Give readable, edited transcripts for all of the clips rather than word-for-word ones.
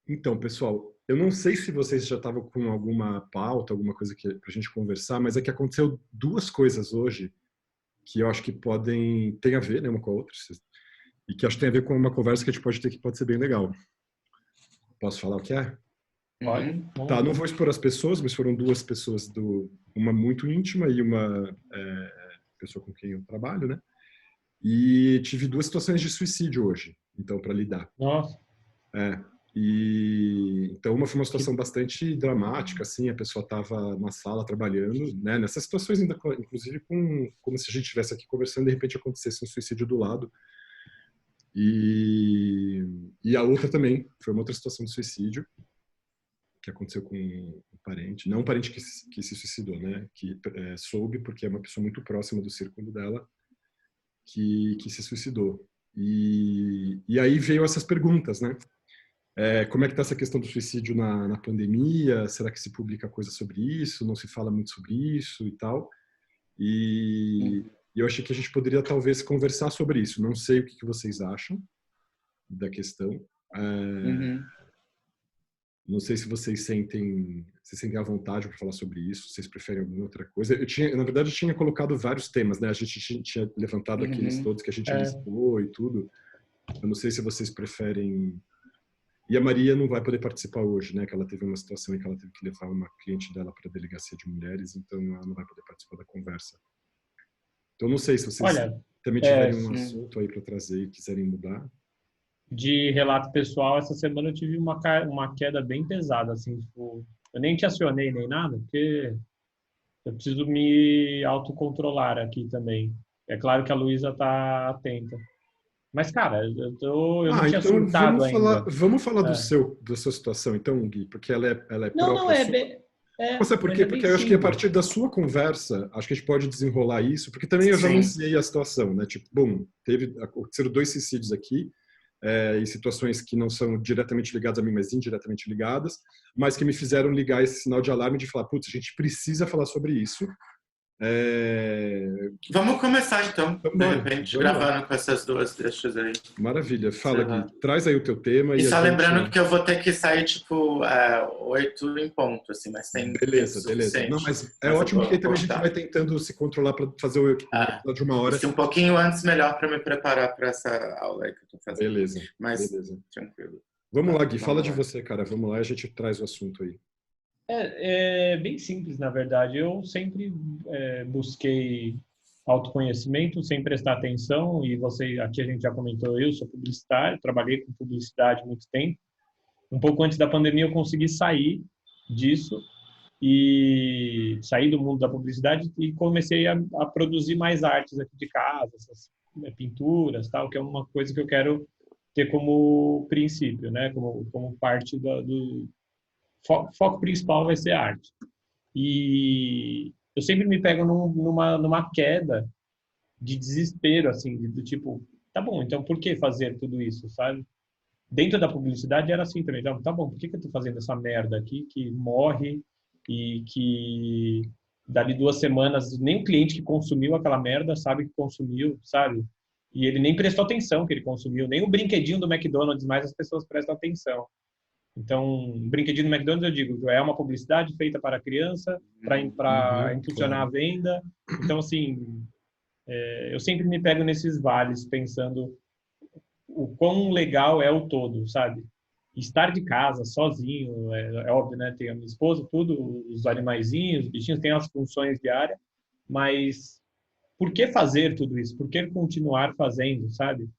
Então, pessoal, eu não sei se vocês já estavam com alguma pauta, alguma coisa para a gente conversar, mas é que aconteceu duas coisas hoje que eu acho que tem a ver, né, uma com a outra, e que acho que tem a ver com uma conversa que a gente pode ter que pode ser bem legal. Posso falar o que é? Pode? Tá, não vou expor as pessoas, mas foram duas pessoas, uma muito íntima e uma pessoa com quem eu trabalho, né? E tive duas situações de suicídio hoje, então, para lidar. Nossa, É, e então uma foi uma que... situação bastante dramática, assim, a pessoa estava na sala trabalhando, né? Nessas situações ainda, inclusive, como se a gente estivesse aqui conversando, de repente acontecesse um suicídio do lado. E a outra também foi uma outra situação de suicídio que aconteceu com um parente, não um parente que se suicidou, né? Que soube porque é uma pessoa muito próxima do círculo dela que se suicidou. E aí veio essas perguntas, né? Como é que está essa questão do suicídio na pandemia? Será que se publica coisa sobre isso? Não se fala muito sobre isso e tal? E eu achei que a gente poderia talvez conversar sobre isso. Não sei o que vocês acham da questão. Uhum. Não sei se se sentem à vontade para falar sobre isso, se vocês preferem alguma outra coisa. Na verdade, eu tinha colocado vários temas, né? A gente tinha levantado aqueles Uhum. todos que a gente listou e tudo. Eu não sei se vocês preferem. E a Maria não vai poder participar hoje, né? Que ela teve uma situação em que ela teve que levar uma cliente dela para a delegacia de mulheres, então ela não vai poder participar da conversa. Então não sei se vocês Olha, também tiverem um assunto aí para trazer e quiserem mudar. de relato pessoal, essa semana eu tive uma queda bem pesada, assim, tipo, eu nem te acionei nem nada, porque eu preciso me autocontrolar aqui também. É claro que a Luísa tá atenta. Mas, cara, eu não tinha Então surtado ainda. vamos falar É. da sua situação, então, Gui, porque ela é Não, não, própria sua. Mas sabe por mas quê? é bem Porque eu acho que a simples. partir da sua conversa, acho que a gente pode desenrolar isso, porque também eu já Sim. anunciei a situação, né? Tipo, bom, aconteceram 2 suicídios aqui, em situações que não são diretamente ligadas a mim, mas indiretamente ligadas, mas que me fizeram ligar esse sinal de alarme de falar, putz, a gente precisa falar sobre isso. Vamos começar então, Então, de bora, repente, vamos lá. gravando com essas duas deixas aí. Maravilha. Sei Fala, Gui. lá. Traz aí o teu tema E e a só lembrando gente... que eu vou ter que sair, tipo, 8 em ponto, assim, mas tem tempo Beleza, beleza. Não, suficiente. mas é Mas eu ótimo porque vou aí também a gente vai postar. tentando se controlar para fazer o episódio de 1 hora. E se um pouquinho antes, melhor para me preparar para essa aula aí que eu tô fazendo. Beleza, Mas, beleza. tranquilo. Vamos Tá, lá, Gui. Fala vamos de lá. você, cara. Vamos lá e a gente traz o assunto aí. É bem simples, na verdade. Eu sempre busquei autoconhecimento, sem prestar atenção, e você, aqui a gente já comentou, eu sou publicitário, trabalhei com publicidade há muito tempo. Um pouco antes da pandemia eu consegui sair disso e sair do mundo da publicidade e comecei a produzir mais artes aqui de casa, essas pinturas, tal, que é uma coisa que eu quero ter como princípio, né, como parte do foco principal vai ser a arte. E eu sempre me pego numa queda de desespero, assim, do tipo, tá bom, então por que fazer tudo isso, sabe? Dentro da publicidade era assim também, tá bom, por que eu tô fazendo essa merda aqui que morre e que dali 2 semanas nem o cliente que consumiu aquela merda sabe que consumiu, sabe? E ele nem prestou atenção que ele consumiu, nem o brinquedinho do McDonald's mais as pessoas prestam atenção. Então, brinquedinho do McDonald's, eu digo, é uma publicidade feita para a criança, para impulsionar Claro. a venda. Então, assim, eu sempre me pego nesses vales, pensando o quão legal é o todo, sabe? Estar de casa, sozinho, é óbvio, né? Tem a minha esposa, tudo, os animaizinhos, os bichinhos, têm as funções diárias, mas por que fazer tudo isso? Por que continuar fazendo, sabe?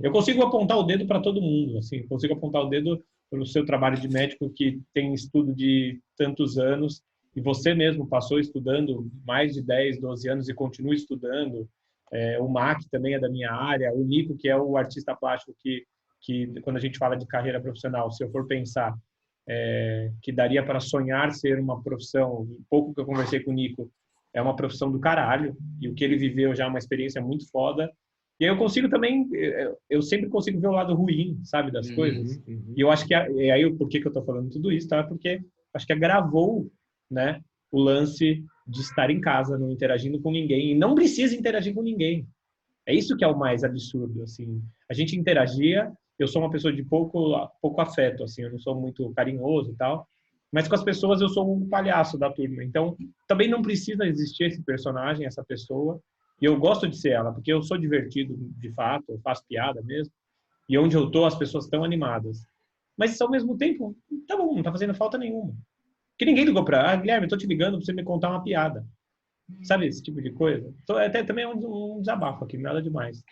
Eu consigo apontar o dedo para todo mundo, assim, consigo apontar o dedo para o seu trabalho de médico que tem estudo de tantos anos e você mesmo passou estudando mais de 10, 12 anos e continua estudando. O Mac também é da minha área, o Nico, que é o artista plástico que quando a gente fala de carreira profissional, se eu for pensar que daria para sonhar ser uma profissão, um pouco que eu conversei com o Nico, é uma profissão do caralho, e o que ele viveu já é uma experiência muito foda. E aí eu consigo também, eu sempre consigo ver o lado ruim, sabe, das coisas. E eu acho que, e aí por que eu estou falando tudo isso, tá? Porque acho que agravou, né, o lance de estar em casa, não interagindo com ninguém, e não precisa interagir com ninguém. É isso que é o mais absurdo, assim. A gente interagia, eu sou uma pessoa de pouco afeto, assim, eu não sou muito carinhoso e tal, mas com as pessoas eu sou um palhaço da turma. Então, também não precisa existir esse personagem, essa pessoa, e eu gosto de ser ela, porque eu sou divertido de fato, eu faço piada mesmo, e onde eu tô as pessoas estão animadas. Mas ao mesmo tempo, tá bom, não tá fazendo falta nenhuma. Porque ninguém ligou Guilherme, eu tô te ligando pra você me contar uma piada. Sabe, esse tipo de coisa? Então, até também é um desabafo aqui, nada demais.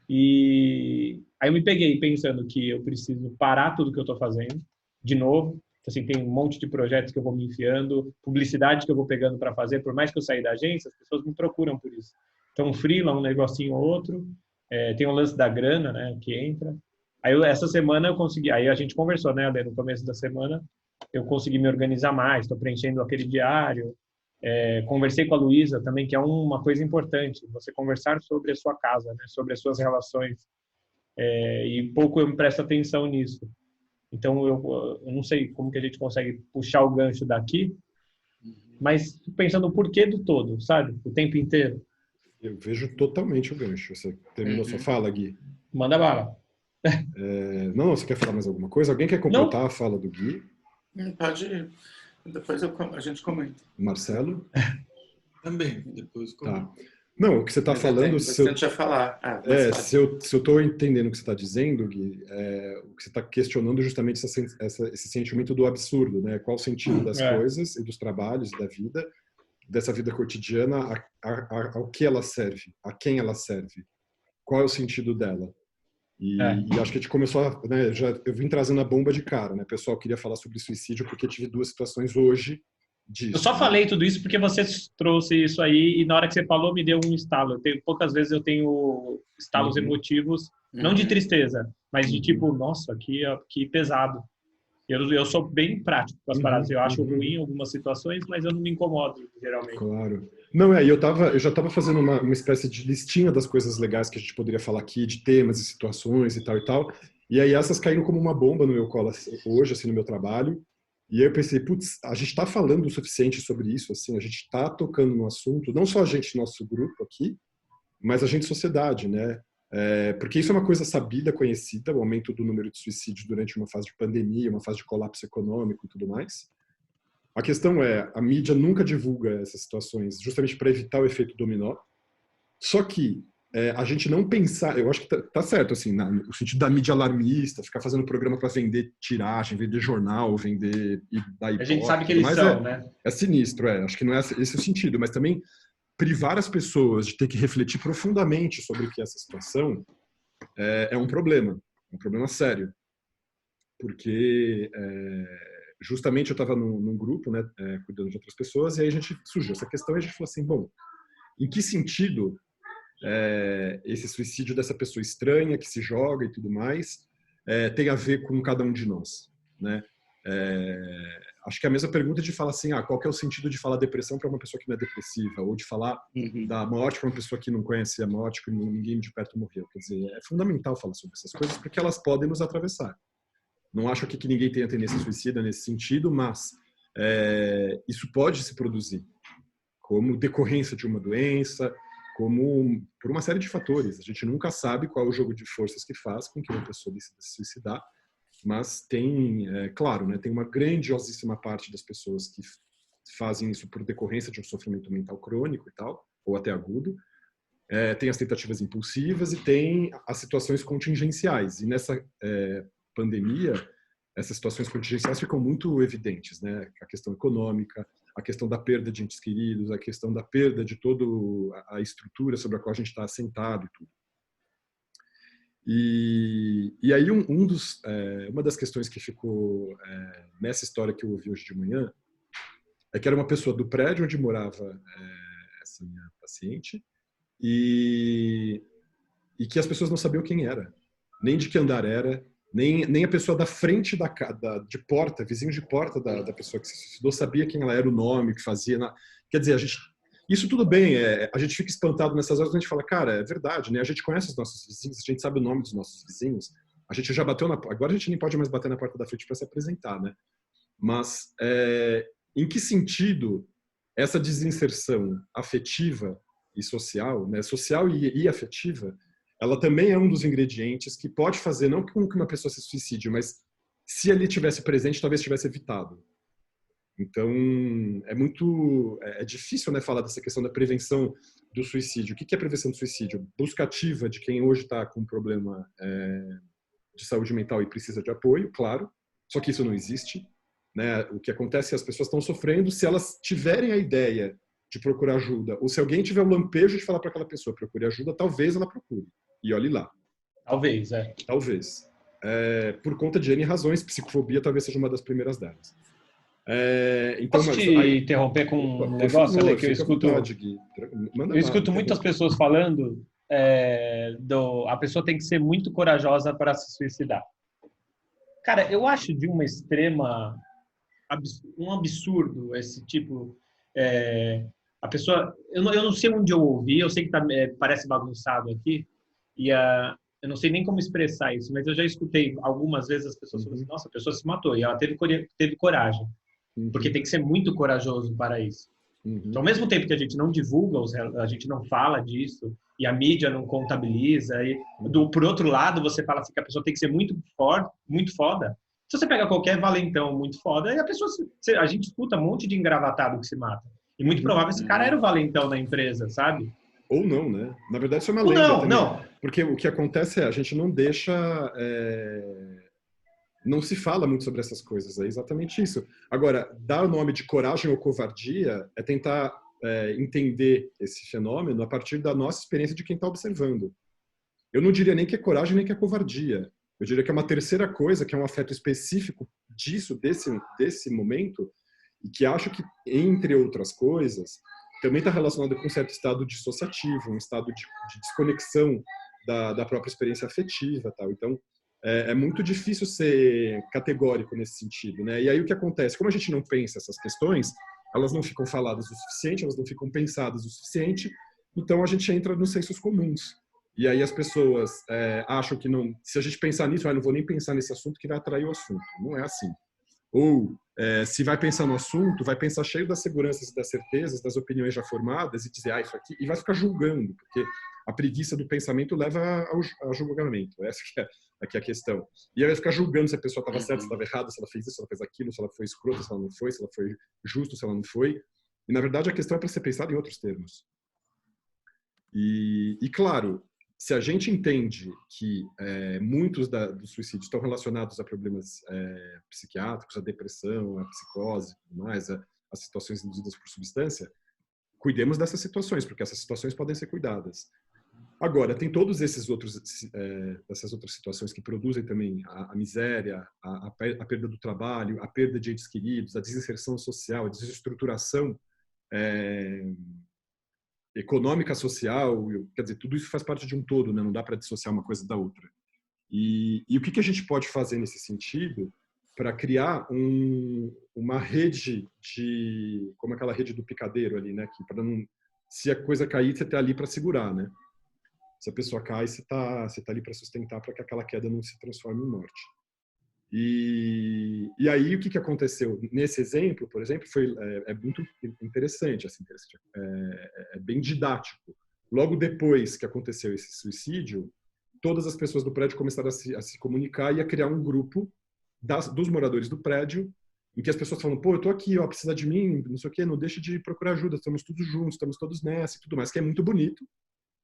E aí eu me peguei pensando que eu preciso parar tudo que eu tô fazendo, de novo. Assim, tem um monte de projetos que eu vou me enfiando, publicidade que eu vou pegando para fazer, por mais que eu saia da agência, as pessoas me procuram por isso. Então, um freela, um negocinho ou outro, tem o lance da grana, né, que entra. Aí essa semana eu consegui, aí a gente conversou, né, Ale, no começo da semana, eu consegui me organizar mais, estou preenchendo aquele diário, conversei com a Luísa também, que é uma coisa importante, você conversar sobre a sua casa, né, sobre as suas relações, e pouco eu me presto atenção nisso. Então, eu não sei como que a gente consegue puxar o gancho daqui, mas pensando no porquê do todo, sabe? O tempo inteiro. Eu vejo totalmente o gancho. Você terminou sua fala, Gui? Manda bala. Não, você quer falar mais alguma coisa? Alguém quer completar a fala do Gui? Pode ir. Depois a gente comenta. Marcelo? Também, depois comenta. Tá. Não, o que você está falando... Se eu falar. se eu estou entendendo o que você está dizendo, Gui, o que você está questionando justamente esse sentimento do absurdo, né? Qual o sentido das coisas e dos trabalhos e da vida, dessa vida cotidiana, ao que ela serve, a quem ela serve, qual é o sentido dela. E acho que a gente começou né, eu vim trazendo a bomba de cara, né? Pessoal, queria falar sobre suicídio porque tive 2 situações hoje disso. Eu só falei tudo isso porque você trouxe isso aí e na hora que você falou me deu um estalo. Poucas vezes eu tenho estalos emotivos, não de tristeza, mas de tipo, nossa, que pesado. Eu sou bem prático com as paradas. Eu acho ruim em algumas situações, mas eu não me incomodo, geralmente. Claro. Não, eu já estava fazendo uma espécie de listinha das coisas legais que a gente poderia falar aqui, de temas e situações e tal e tal. E aí essas caíram como uma bomba no meu colo hoje, assim, no meu trabalho. E aí eu pensei, putz, a gente está falando o suficiente sobre isso, assim, a gente está tocando no assunto, não só a gente, nosso grupo aqui, mas a gente, sociedade, né? Porque isso é uma coisa sabida, conhecida, o aumento do número de suicídios durante uma fase de pandemia, uma fase de colapso econômico e tudo mais. A questão é, a mídia nunca divulga essas situações, justamente para evitar o efeito dominó. Só que a gente não pensar, eu acho que tá certo, assim, no sentido da mídia alarmista, ficar fazendo programa para vender tiragem, vender jornal, vender e dar ibope. A gente sabe que eles são, né? É sinistro, acho que não é esse o sentido, mas também privar as pessoas de ter que refletir profundamente sobre o que é essa situação é um problema sério, porque justamente eu estava num grupo, né, cuidando de outras pessoas, e aí a gente surgiu essa questão e a gente falou assim, bom, em que sentido esse suicídio dessa pessoa estranha que se joga e tudo mais tem a ver com cada um de nós, né? Acho que é a mesma pergunta de falar assim, qual que é o sentido de falar depressão para uma pessoa que não é depressiva, ou de falar da morte para uma pessoa que não conhece a morte, que ninguém de perto morreu. Quer dizer, é fundamental falar sobre essas coisas porque elas podem nos atravessar. Não acho aqui que ninguém tenha tendência suicida nesse sentido, mas isso pode se produzir como decorrência de uma doença, como por uma série de fatores. A gente nunca sabe qual é o jogo de forças que faz com que uma pessoa decida se suicidar, mas tem, claro, né, tem uma grandiosíssima parte das pessoas que fazem isso por decorrência de um sofrimento mental crônico e tal, ou até agudo. Tem as tentativas impulsivas e tem as situações contingenciais. E nessa pandemia, essas situações contingenciais ficam muito evidentes, né? A questão econômica, a questão da perda de entes queridos, a questão da perda de toda a estrutura sobre a qual a gente está assentado e tudo. E aí uma das questões que ficou nessa história que eu ouvi hoje de manhã é que era uma pessoa do prédio onde morava essa minha paciente e que as pessoas não sabiam quem era, nem de que andar era, nem a pessoa da frente de porta, vizinho de porta da pessoa que se suicidou sabia quem ela era, o nome, o que fazia. Quer dizer, isso tudo bem, a gente fica espantado nessas horas, a gente fala, cara, é verdade, né? A gente conhece os nossos vizinhos, a gente sabe o nome dos nossos vizinhos, a gente já bateu agora a gente nem pode mais bater na porta da frente para se apresentar, né? Mas em que sentido essa desinserção afetiva e social, né? Social e afetiva, ela também é um dos ingredientes que pode fazer, não com que uma pessoa se suicide, mas se ele tivesse presente, talvez tivesse evitado. Então, é difícil, né, falar dessa questão da prevenção do suicídio. O que é prevenção do suicídio? Busca ativa de quem hoje está com um problema de saúde mental e precisa de apoio, claro, só que isso não existe. Né? O que acontece é que as pessoas estão sofrendo se elas tiverem a ideia de procurar ajuda, ou se alguém tiver o lampejo de falar para aquela pessoa procure ajuda, talvez ela procure. E olhe lá. Talvez, Talvez. Por conta de N razões, psicofobia talvez seja uma das primeiras delas. Então, posso te interromper com um negócio, Ale, que eu escuto? Vontade, eu escuto muitas pessoas falando a pessoa tem que ser muito corajosa para se suicidar. Cara, eu acho de uma extrema um absurdo esse tipo. A pessoa, eu não sei onde eu ouvi, eu sei que parece bagunçado aqui e eu não sei nem como expressar isso, mas eu já escutei algumas vezes as pessoas falando assim, nossa, a pessoa se matou e ela teve coragem. Porque tem que ser muito corajoso para isso. Então, ao mesmo tempo que a gente não divulga, a gente não fala disso, e a mídia não contabiliza, por outro lado, você fala assim que a pessoa tem que ser muito forte, muito foda. Se você pega qualquer valentão muito foda, a gente escuta um monte de engravatado que se mata. E muito provável esse cara era o valentão da empresa, sabe? Ou não, né? Na verdade, isso é uma lenda também. Não. Porque o que acontece a gente não deixa... Não se fala muito sobre essas coisas, é exatamente isso. Agora, dar o nome de coragem ou covardia é tentar entender esse fenômeno a partir da nossa experiência de quem está observando. Eu não diria nem que é coragem nem que é covardia. Eu diria que é uma terceira coisa, que é um afeto específico desse momento, e que acho que, entre outras coisas, também está relacionado com um certo estado dissociativo, um estado de desconexão da própria experiência afetiva. Tal. Então, é muito difícil ser categórico nesse sentido, né? E aí o que acontece? Como a gente não pensa essas questões, elas não ficam faladas o suficiente, elas não ficam pensadas o suficiente, então a gente entra nos sensos comuns. E aí as pessoas acham que não, se a gente pensar nisso, eu não vou nem pensar nesse assunto que vai atrair o assunto. Não é assim. Ou se vai pensar no assunto, vai pensar cheio das seguranças e das certezas, das opiniões já formadas e dizer, isso aqui, e vai ficar julgando, porque a preguiça do pensamento leva ao julgamento. Essa que é a questão. E aí vai ficar julgando se a pessoa estava certa, se estava errada, se ela fez isso, se ela fez aquilo, se ela foi escrota, se ela não foi, se ela foi justo, se ela não foi. E, na verdade, a questão é para ser pensada em outros termos. E claro, se a gente entende que muitos dos suicídios estão relacionados a problemas psiquiátricos, a depressão, a psicose, mais, as situações induzidas por substância, cuidemos dessas situações, porque essas situações podem ser cuidadas. Agora, tem todos essas outras situações que produzem também a miséria, a perda do trabalho, a perda de entes queridos, a desinserção social, a desestruturação econômica, social, quer dizer, tudo isso faz parte de um todo, né? Não dá para dissociar uma coisa da outra. E o que a gente pode fazer nesse sentido para criar uma rede como aquela rede do picadeiro ali, né? Que para não, se a coisa cair, você está ali para segurar, né? Se a pessoa cai, você tá ali para sustentar para que aquela queda não se transforme em morte. E aí o que aconteceu nesse exemplo, por exemplo, é muito interessante, assim, é bem didático. Logo depois que aconteceu esse suicídio, todas as pessoas do prédio começaram a se comunicar e a criar um grupo dos moradores do prédio, em que as pessoas falam, pô, eu tô aqui, ó, precisa de mim, não sei o quê, não deixe de procurar ajuda, estamos todos juntos, estamos todos nessa e tudo mais, que é muito bonito,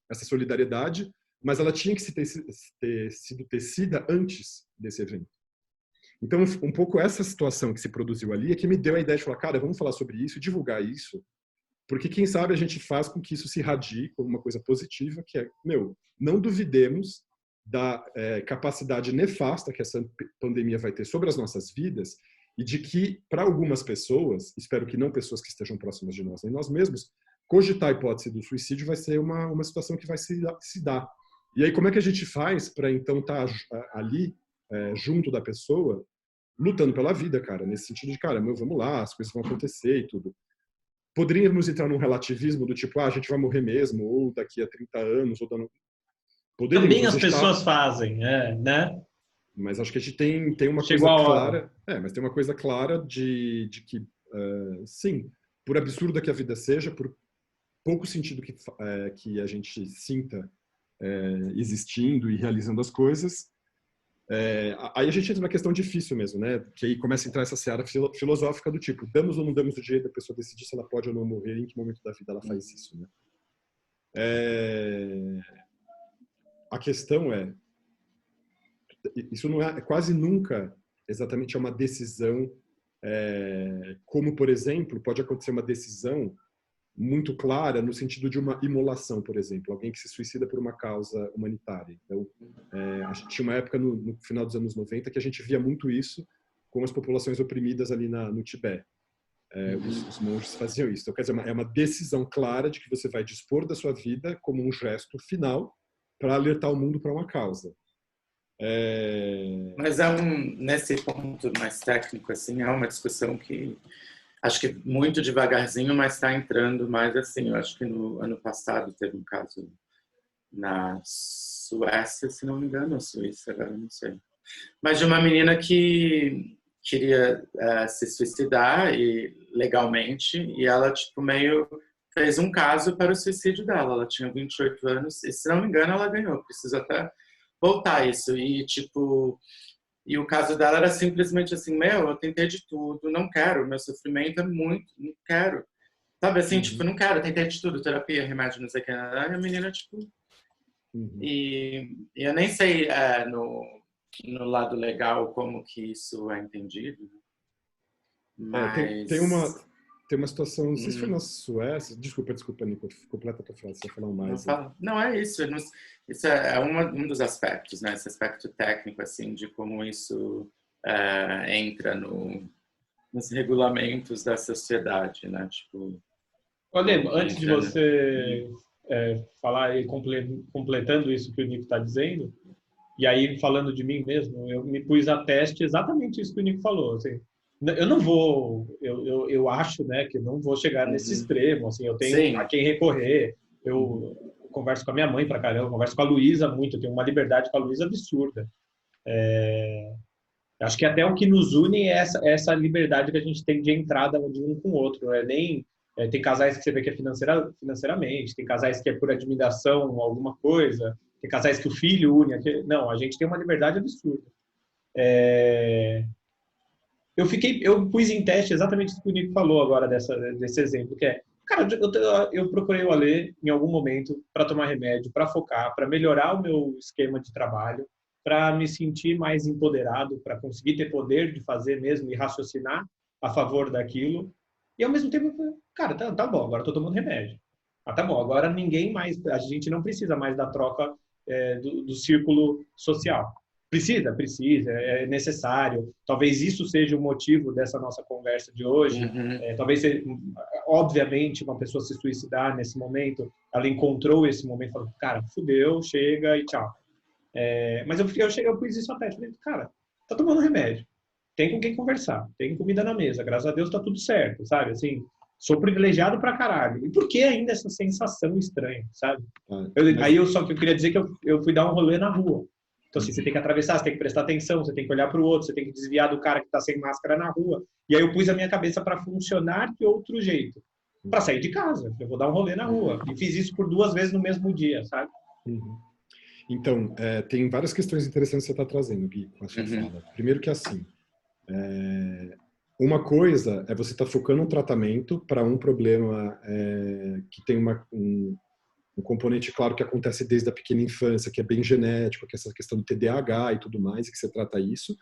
essa solidariedade, mas ela tinha que ter sido tecida antes desse evento. Então, um pouco essa situação que se produziu ali é que me deu a ideia de falar, cara, vamos falar sobre isso, divulgar isso, porque quem sabe a gente faz com que isso se irradie como uma coisa positiva, que é, não duvidemos da capacidade nefasta que essa pandemia vai ter sobre as nossas vidas e de que, para algumas pessoas, espero que não pessoas que estejam próximas de nós, nem nós mesmos, cogitar a hipótese do suicídio vai ser uma situação que vai se dar. E aí, como é que a gente faz para, então, estar ali, junto da pessoa, lutando pela vida, cara? Nesse sentido de, cara, vamos lá, as coisas vão acontecer e tudo. Poderíamos entrar num relativismo do tipo, a gente vai morrer mesmo, ou daqui a 30 anos, ou dando... Também as pessoas fazem, né? Mas acho que a gente tem uma coisa clara... mas tem uma coisa clara de que, sim, por absurda que a vida seja, por pouco sentido que a gente sinta existindo e realizando as coisas. Aí a gente entra na questão difícil mesmo, né? Que aí começa a entrar essa seara filosófica do tipo, damos ou não damos o direito da pessoa decidir se ela pode ou não morrer, em que momento da vida ela faz isso, né? A questão isso não é quase nunca exatamente uma decisão, como, por exemplo, pode acontecer uma decisão muito clara no sentido de uma imolação, por exemplo, alguém que se suicida por uma causa humanitária. Então, a gente tinha uma época no final dos anos 90 que a gente via muito isso com as populações oprimidas ali no Tibete. Os monges faziam isso. Então, quer dizer, é uma decisão clara de que você vai dispor da sua vida como um gesto final para alertar o mundo para uma causa. Mas nesse ponto mais técnico, assim, é uma discussão que acho que muito devagarzinho, mas está entrando mais assim. Eu acho que no ano passado teve um caso na Suécia, se não me engano, ou Suíça, agora não sei. Mas de uma menina que queria se suicidar legalmente, e ela tipo meio fez um caso para o suicídio dela. Ela tinha 28 anos e, se não me engano, ela ganhou. Preciso até voltar isso. E o caso dela era simplesmente assim, eu tentei de tudo, não quero, meu sofrimento é muito, não quero. Sabe assim, tipo, não quero, tentei de tudo, terapia, remédio, não sei o que. E a menina, tipo... E eu nem sei no lado legal como que isso é entendido. Mas... Tem uma situação, não sei se foi na Suécia, desculpa, Nico, completa a tua frase, você vai falar mais. Não, é isso. Isso é um dos aspectos, né? Esse aspecto técnico, assim, de como isso entra nos regulamentos da sociedade, né? Tipo, olha, antes de você falar e completando isso que o Nico está dizendo, e aí falando de mim mesmo, eu me pus a teste exatamente isso que o Nico falou, assim. Eu não vou, eu acho, né, que não vou chegar nesse extremo, assim, eu tenho a quem recorrer, eu converso com a minha mãe pra caramba, converso com a Luísa muito, eu tenho uma liberdade com a Luísa absurda. Acho que até o que nos une é essa liberdade que a gente tem de entrada de um com o outro, não é nem... tem casais que você vê que é financeiramente, tem casais que é por admiração, alguma coisa, tem casais que o filho une, não, a gente tem uma liberdade absurda. Eu pus em teste exatamente o que o Nico falou agora desse exemplo, que cara, eu procurei o Alê em algum momento para tomar remédio, para focar, para melhorar o meu esquema de trabalho, para me sentir mais empoderado, para conseguir ter poder de fazer mesmo e raciocinar a favor daquilo. E ao mesmo tempo, cara, tá bom, agora estou tomando remédio. Tá bom, agora ninguém mais, a gente não precisa mais da troca do círculo social. Precisa, é necessário. Talvez isso seja o motivo dessa nossa conversa de hoje. Talvez, obviamente, uma pessoa se suicidar nesse momento, ela encontrou esse momento e falou, cara, fudeu, chega e tchau. Mas eu pus isso até, falei, cara, tá tomando remédio, tem com quem conversar, tem comida na mesa, graças a Deus tá tudo certo, sabe? Assim, sou privilegiado pra caralho. E por que ainda essa sensação estranha, sabe? Só que eu queria dizer que eu fui dar um rolê na rua. Então, assim, você tem que atravessar, você tem que prestar atenção, você tem que olhar para o outro, você tem que desviar do cara que está sem máscara na rua. E aí eu pus a minha cabeça para funcionar de outro jeito. Para sair de casa. Eu vou dar um rolê na rua. E fiz isso por 2 vezes no mesmo dia, sabe? Então, tem várias questões interessantes que você está trazendo, Gui, com a sua fala. Primeiro que assim, uma coisa é você estar focando um tratamento para um problema que tem um componente, claro, que acontece desde a pequena infância, que é bem genético, que é essa questão do TDAH e tudo mais, e que você trata isso,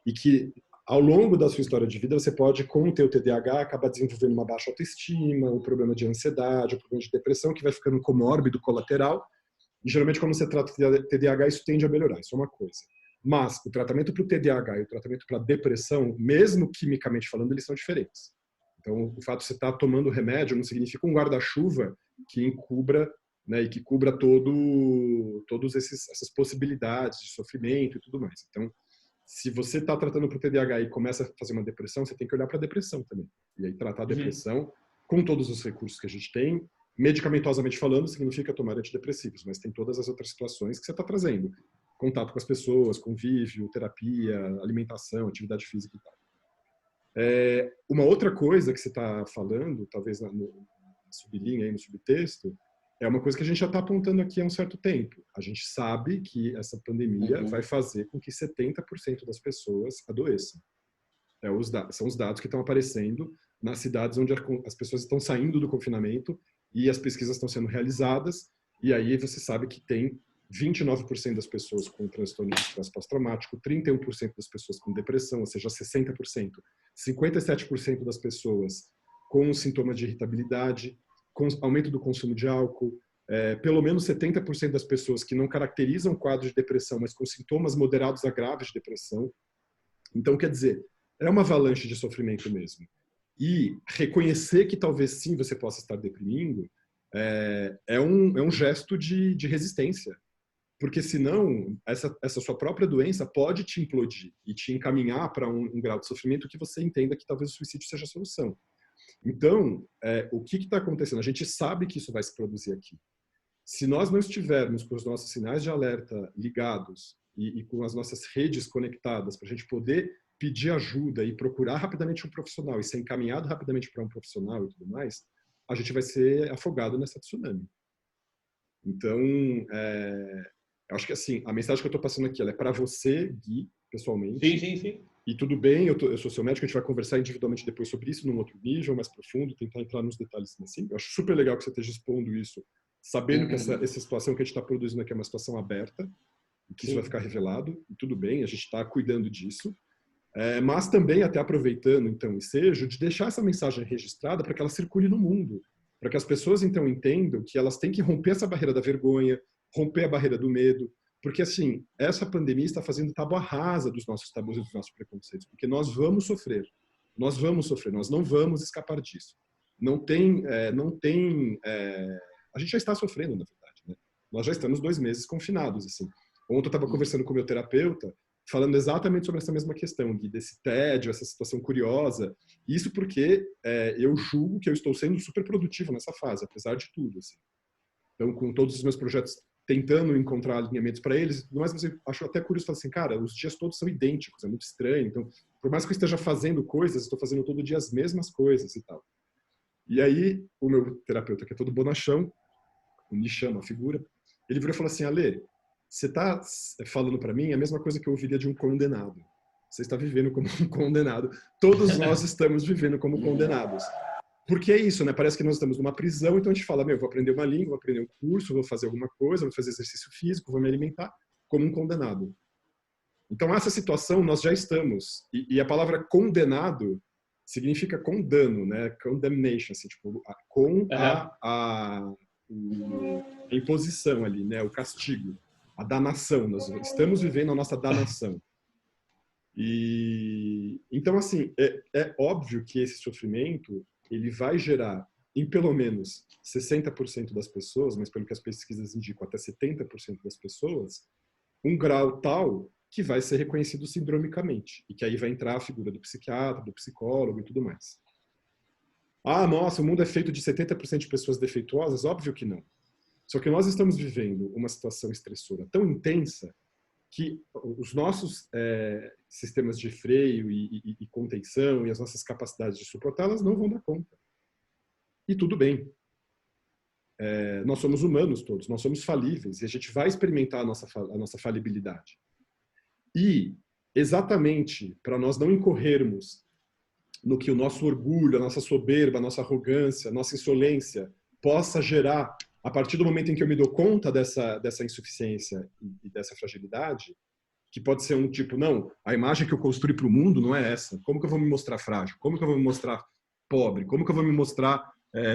e que ao longo da sua história de vida você pode, com o teu TDAH, acabar desenvolvendo uma baixa autoestima, um problema de ansiedade, um problema de depressão, que vai ficando comórbido, colateral, e geralmente quando você trata o TDAH, isso tende a melhorar, isso é uma coisa. Mas o tratamento para o TDAH e o tratamento para a depressão, mesmo quimicamente falando, eles são diferentes. Então, o fato de você estar tomando remédio não significa um guarda-chuva que encubra, né, e que cubra todas essas possibilidades de sofrimento e tudo mais. Então, se você está tratando para o TDAH e começa a fazer uma depressão, você tem que olhar para a depressão também. E aí tratar a depressão com todos os recursos que a gente tem, medicamentosamente falando, significa tomar antidepressivos, mas tem todas as outras situações que você está trazendo. Contato com as pessoas, convívio, terapia, alimentação, atividade física e tal. Uma outra coisa que você está falando, talvez na sublinha aí, no subtexto, é uma coisa que a gente já está apontando aqui há um certo tempo. A gente sabe que essa pandemia vai fazer com que 70% das pessoas adoeçam. São os dados que estão aparecendo nas cidades onde as pessoas estão saindo do confinamento e as pesquisas estão sendo realizadas, e aí você sabe que tem 29% das pessoas com transtorno de estresse pós-traumático, 31% das pessoas com depressão, ou seja, 60%, 57% das pessoas com sintomas de irritabilidade, com aumento do consumo de álcool, pelo menos 70% das pessoas que não caracterizam quadro de depressão, mas com sintomas moderados a graves de depressão. Então, quer dizer, é uma avalanche de sofrimento mesmo. E reconhecer que talvez sim você possa estar deprimindo é um gesto de resistência. Porque senão, essa sua própria doença pode te implodir e te encaminhar para um grau de sofrimento que você entenda que talvez o suicídio seja a solução. Então, o que está acontecendo? A gente sabe que isso vai se produzir aqui. Se nós não estivermos com os nossos sinais de alerta ligados e com as nossas redes conectadas para a gente poder pedir ajuda e procurar rapidamente um profissional e ser encaminhado rapidamente para um profissional e tudo mais, a gente vai ser afogado nessa tsunami. Então, eu acho que assim, a mensagem que eu estou passando aqui ela é para você, Gui, pessoalmente. Sim. E tudo bem, eu sou seu médico, a gente vai conversar individualmente depois sobre isso, num outro nível, mais profundo, tentar entrar nos detalhes assim. Eu acho super legal que você esteja expondo isso, sabendo que essa situação que a gente está produzindo aqui é uma situação aberta, e que isso vai ficar revelado, e tudo bem, a gente está cuidando disso. Mas também até aproveitando, então, o ensejo, de deixar essa mensagem registrada para que ela circule no mundo, para que as pessoas, então, entendam que elas têm que romper essa barreira da vergonha, romper a barreira do medo, porque, assim, essa pandemia está fazendo tábua rasa dos nossos tabus e dos nossos preconceitos, porque nós vamos sofrer, nós não vamos escapar disso. A gente já está sofrendo, na verdade, né? Nós já estamos 2 meses confinados, assim. Ontem eu estava conversando com o meu terapeuta, falando exatamente sobre essa mesma questão, desse tédio, essa situação curiosa. Isso porque eu julgo que eu estou sendo super produtivo nessa fase, apesar de tudo, assim. Então, com todos os meus projetos tentando encontrar alinhamentos para eles, mas eu acho até curioso falar assim, cara, os dias todos são idênticos, é muito estranho. Então, por mais que eu esteja fazendo coisas, estou fazendo todo dia as mesmas coisas e tal. E aí, o meu terapeuta, que é todo bonachão, o Nishan, uma figura, ele virou e falou assim, Ale, você está falando para mim a mesma coisa que eu ouviria de um condenado. Você está vivendo como um condenado. Todos nós estamos vivendo como condenados. Porque é isso, né? Parece que nós estamos numa prisão, então a gente fala, vou aprender uma língua, vou aprender um curso, vou fazer alguma coisa, vou fazer exercício físico, vou me alimentar como um condenado. Então, essa situação nós já estamos. E a palavra condenado significa com dano, né? Condemnation, assim, tipo, com a imposição ali, né? O castigo, a danação. Nós estamos vivendo a nossa danação. E então, assim, é óbvio que esse sofrimento ele vai gerar, em pelo menos 60% das pessoas, mas pelo que as pesquisas indicam, até 70% das pessoas, um grau tal que vai ser reconhecido sindromicamente. E que aí vai entrar a figura do psiquiatra, do psicólogo e tudo mais. Ah, nossa, o mundo é feito de 70% de pessoas defeituosas? Óbvio que não. Só que nós estamos vivendo uma situação estressora tão intensa que os nossos sistemas de freio e contenção e as nossas capacidades de suportá-las não vão dar conta. E tudo bem. Nós somos humanos todos, nós somos falíveis e a gente vai experimentar a nossa falibilidade. E, exatamente, para nós não incorrermos no que o nosso orgulho, a nossa soberba, a nossa arrogância, a nossa insolência possa gerar a partir do momento em que eu me dou conta dessa insuficiência e dessa fragilidade, que pode ser um tipo, não, a imagem que eu construí para o mundo não é essa. Como que eu vou me mostrar frágil? Como que eu vou me mostrar pobre? Como que eu vou me mostrar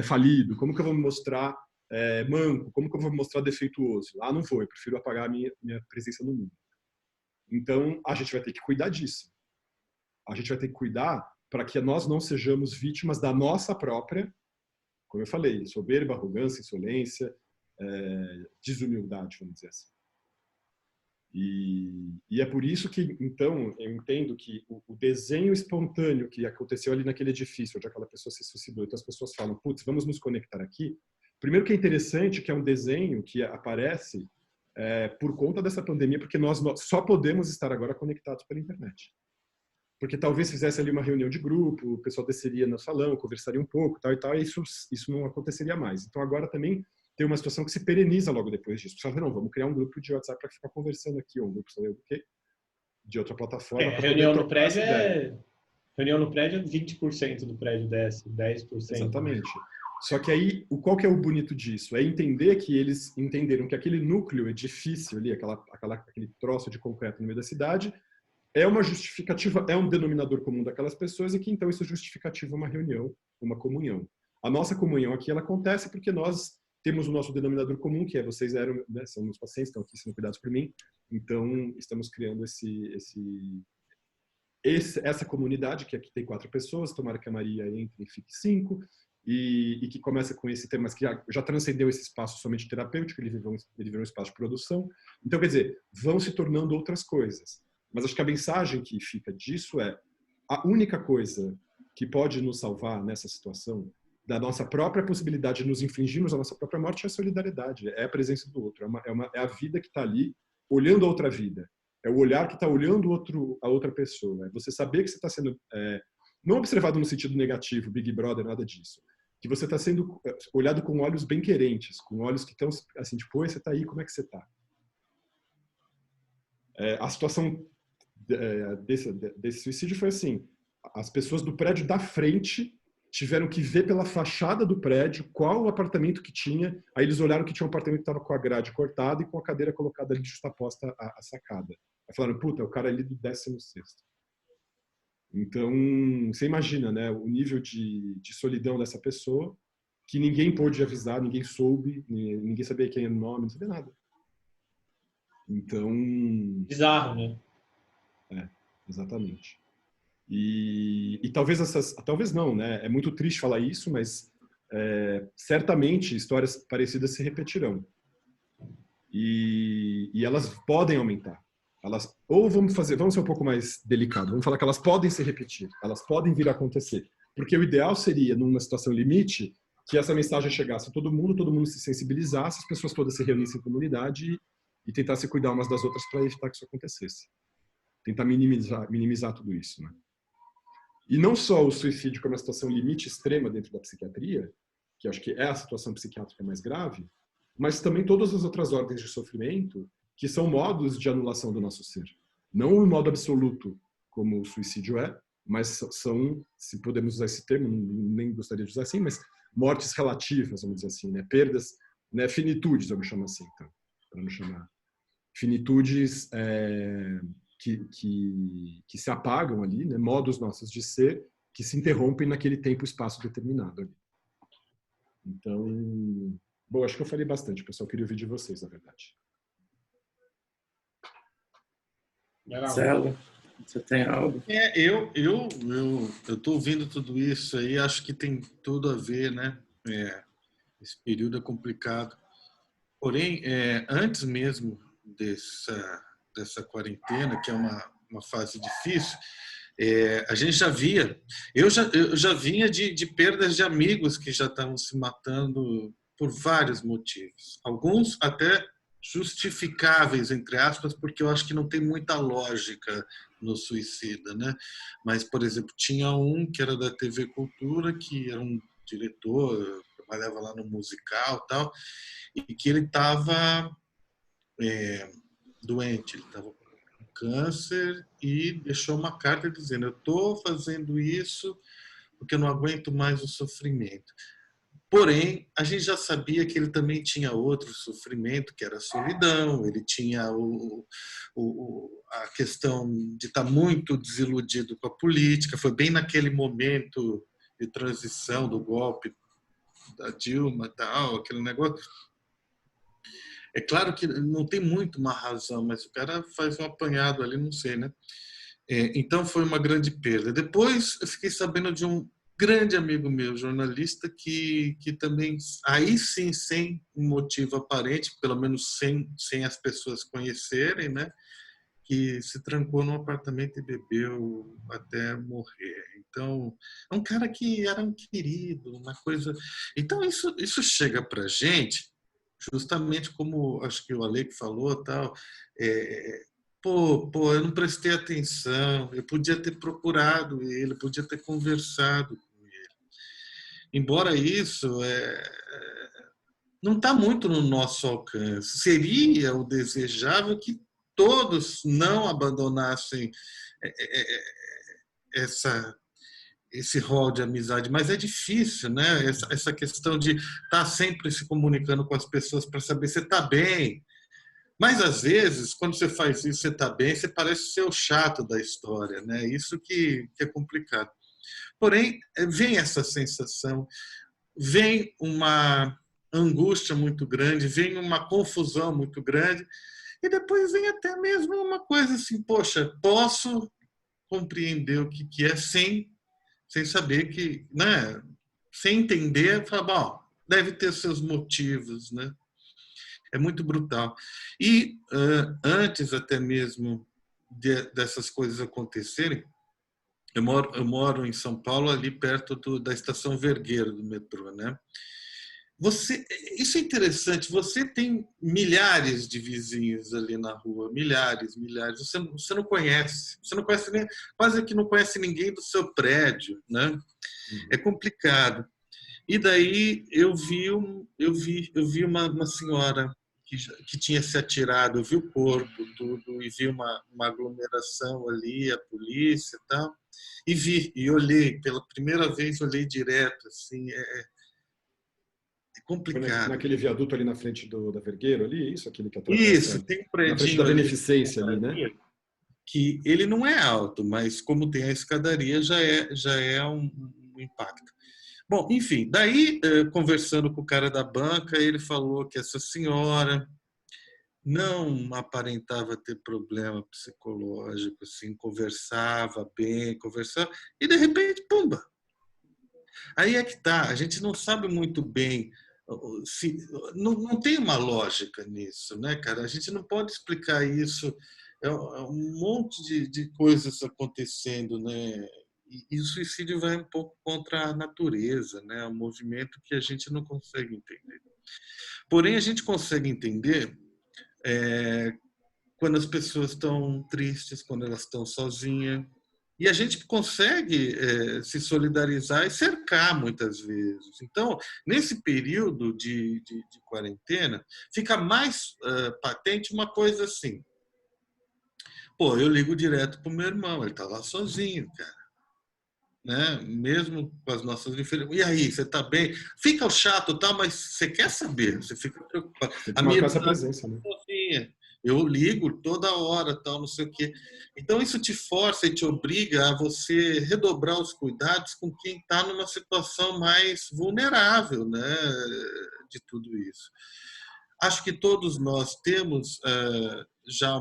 falido? Como que eu vou me mostrar manco? Como que eu vou me mostrar defeituoso? Ah, não vou, eu prefiro apagar a minha presença no mundo. Então, a gente vai ter que cuidar disso. A gente vai ter que cuidar para que nós não sejamos vítimas da nossa própria, como eu falei, soberba, arrogância, insolência, desumildade, vamos dizer assim. E é por isso que, então, eu entendo que o desenho espontâneo que aconteceu ali naquele edifício, onde aquela pessoa se suicidou, então as pessoas falam, putz, vamos nos conectar aqui. Primeiro que é interessante que é um desenho que aparece por conta dessa pandemia, porque nós só podemos estar agora conectados pela internet. Porque talvez fizesse ali uma reunião de grupo, o pessoal desceria no salão, conversaria um pouco, tal e tal, e isso não aconteceria mais. Então agora também tem uma situação que se pereniza logo depois disso. Você fala, não, vamos criar um grupo de WhatsApp para ficar conversando aqui, ou um grupo de outra plataforma. Reunião no prédio Reunião no prédio, 20% do prédio desce, 10%. Exatamente. Só que aí, qual que é o bonito disso? É entender que eles entenderam que aquele núcleo edifício ali, aquele troço de concreto no meio da cidade, é uma justificativa, é um denominador comum daquelas pessoas e que então isso justificativa uma reunião, uma comunhão. A nossa comunhão aqui, ela acontece porque nós temos o nosso denominador comum, que é vocês eram, né, são meus pacientes, estão aqui sendo cuidados por mim, então estamos criando essa comunidade, que aqui tem 4 pessoas, tomara que a Maria entre e fique 5, e que começa com esse tema, mas que já transcendeu esse espaço somente terapêutico, ele virou um espaço de produção. Então, quer dizer, vão se tornando outras coisas. Mas acho que a mensagem que fica disso é a única coisa que pode nos salvar nessa situação, da nossa própria possibilidade de nos infligirmos a nossa própria morte, é a solidariedade, é a presença do outro, é a vida que está ali olhando a outra vida. É o olhar que está olhando a outra pessoa. É você saber que você está sendo não observado no sentido negativo, Big Brother, nada disso. Que você está sendo olhado com olhos bem querentes, com olhos que estão assim, tipo, oi, você está aí, como é que você está? A situação desse suicídio foi assim, as pessoas do prédio da frente tiveram que ver pela fachada do prédio qual o apartamento que tinha, aí eles olharam que tinha um apartamento que estava com a grade cortada e com a cadeira colocada ali justaposta à sacada. Aí falaram, puta, é o cara ali do 16º. Então, você imagina, né, o nível de solidão dessa pessoa, que ninguém pôde avisar, ninguém soube, ninguém sabia quem era o nome, não sabia nada. Então... Bizarro, né? Exatamente. E talvez talvez não, né? É muito triste falar isso, mas certamente histórias parecidas se repetirão. E elas podem aumentar. Ou vamos ser um pouco mais delicado, vamos falar que elas podem se repetir, elas podem vir a acontecer. Porque o ideal seria, numa situação limite, que essa mensagem chegasse a todo mundo se sensibilizasse, as pessoas todas se reunissem em comunidade e tentassem cuidar umas das outras para evitar que isso acontecesse. Tentar minimizar tudo isso, né? E não só o suicídio como uma situação limite extrema dentro da psiquiatria, que acho que é a situação psiquiátrica mais grave, mas também todas as outras ordens de sofrimento que são modos de anulação do nosso ser. Não um modo absoluto, como o suicídio é, mas são, se podemos usar esse termo, nem gostaria de usar assim, mas mortes relativas, vamos dizer assim, né? Perdas, né? Finitudes, vamos chamar assim, então, para não chamar. Finitudes que se apagam ali, né? Modos nossos de ser, que se interrompem naquele tempo e espaço determinado ali. Então, bom, acho que eu falei bastante, pessoal. Queria ouvir de vocês, na verdade. Marcelo, você tem algo? Eu estou ouvindo tudo isso aí, acho que tem tudo a ver, né? Esse período é complicado. Porém, antes mesmo dessa quarentena, que é uma fase difícil, a gente já via, eu já vinha de perdas de amigos que já estavam se matando por vários motivos. Alguns até justificáveis, entre aspas, porque eu acho que não tem muita lógica no suicida, né? Mas, por exemplo, tinha um que era da TV Cultura, que era um diretor, trabalhava lá no musical e tal, e que ele estava doente, ele estava com câncer e deixou uma carta dizendo: eu estou fazendo isso porque eu não aguento mais o sofrimento. Porém, a gente já sabia que ele também tinha outro sofrimento, que era a solidão, ele tinha a questão de estar muito desiludido com a política, foi bem naquele momento de transição do golpe da Dilma, tal, aquele negócio. É claro que não tem muito uma razão, mas o cara faz um apanhado ali, não sei, né? Então foi uma grande perda. Depois eu fiquei sabendo de um grande amigo meu, jornalista, que também, aí sim, sem um motivo aparente, pelo menos sem as pessoas conhecerem, né? Que se trancou num apartamento e bebeu até morrer. Então, é um cara que era um querido, uma coisa... Então, isso chega pra gente, justamente como acho que o Ale falou, tal, pô, eu não prestei atenção, eu podia ter procurado ele, podia ter conversado com ele. Embora isso, não está muito no nosso alcance. Seria o desejável que todos não abandonassem esse rol de amizade, mas é difícil, né? Essa questão de estar sempre se comunicando com as pessoas para saber se está bem. Mas, às vezes, quando você faz isso, você está bem, você parece ser o chato da história, né? Isso que é complicado. Porém, vem essa sensação, vem uma angústia muito grande, vem uma confusão muito grande, e depois vem até mesmo uma coisa assim, poxa, posso compreender o que é sem saber que, né? Sem entender, falar, bom, deve ter seus motivos, né? É muito brutal. E antes até mesmo dessas coisas acontecerem, eu moro em São Paulo, ali perto da estação Vergueiro do metrô, né? Isso é interessante. Você tem milhares de vizinhos ali na rua, milhares. Você não conhece nem, quase que não conhece ninguém do seu prédio, né? É complicado. E daí eu vi uma senhora que tinha se atirado, eu vi o corpo, tudo, e vi uma aglomeração ali, a polícia e tal, e olhei, pela primeira vez olhei direto, assim, é complicado. Foi naquele viaduto ali na frente da Vergueiro, ali, isso? Aquele que atravessa... Isso, tem um predinho na frente da Beneficência ali, né? Que ele não é alto, mas como tem a escadaria, já é um impacto. Bom, enfim, daí, conversando com o cara da banca, ele falou que essa senhora não aparentava ter problema psicológico, assim, conversava bem, e de repente, pumba! Aí é que tá, a gente não sabe muito bem, não tem uma lógica nisso, né, cara? A gente não pode explicar isso, é um monte de coisas acontecendo, né? E o suicídio vai um pouco contra a natureza, né? É um movimento que a gente não consegue entender. Porém, a gente consegue entender quando as pessoas estão tristes, quando elas estão sozinhas. E a gente consegue se solidarizar e cercar muitas vezes. Então, nesse período de quarentena, fica mais patente uma coisa assim. Pô, eu ligo direto pro meu irmão, ele tá lá sozinho, cara. Né? Mesmo com as nossas diferenças. E aí, você tá bem? Fica o chato, tá? Mas você quer saber, você fica preocupado. A minha essa presença, né? Sozinha. Eu ligo toda hora, tal, não sei o quê. Então, isso te força e te obriga a você redobrar os cuidados com quem está numa situação mais vulnerável, né, de tudo isso. Acho que todos nós temos já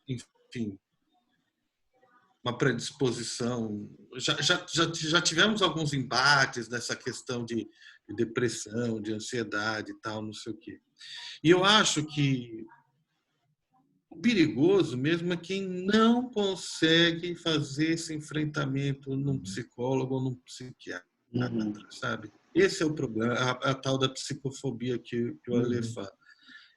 enfim, uma predisposição. Já tivemos alguns embates nessa questão de depressão, de ansiedade e tal, não sei o quê. E eu acho que o perigoso mesmo é quem não consegue fazer esse enfrentamento num psicólogo ou num psiquiatra, sabe? Esse é o problema, a tal da psicofobia que o Ale fala.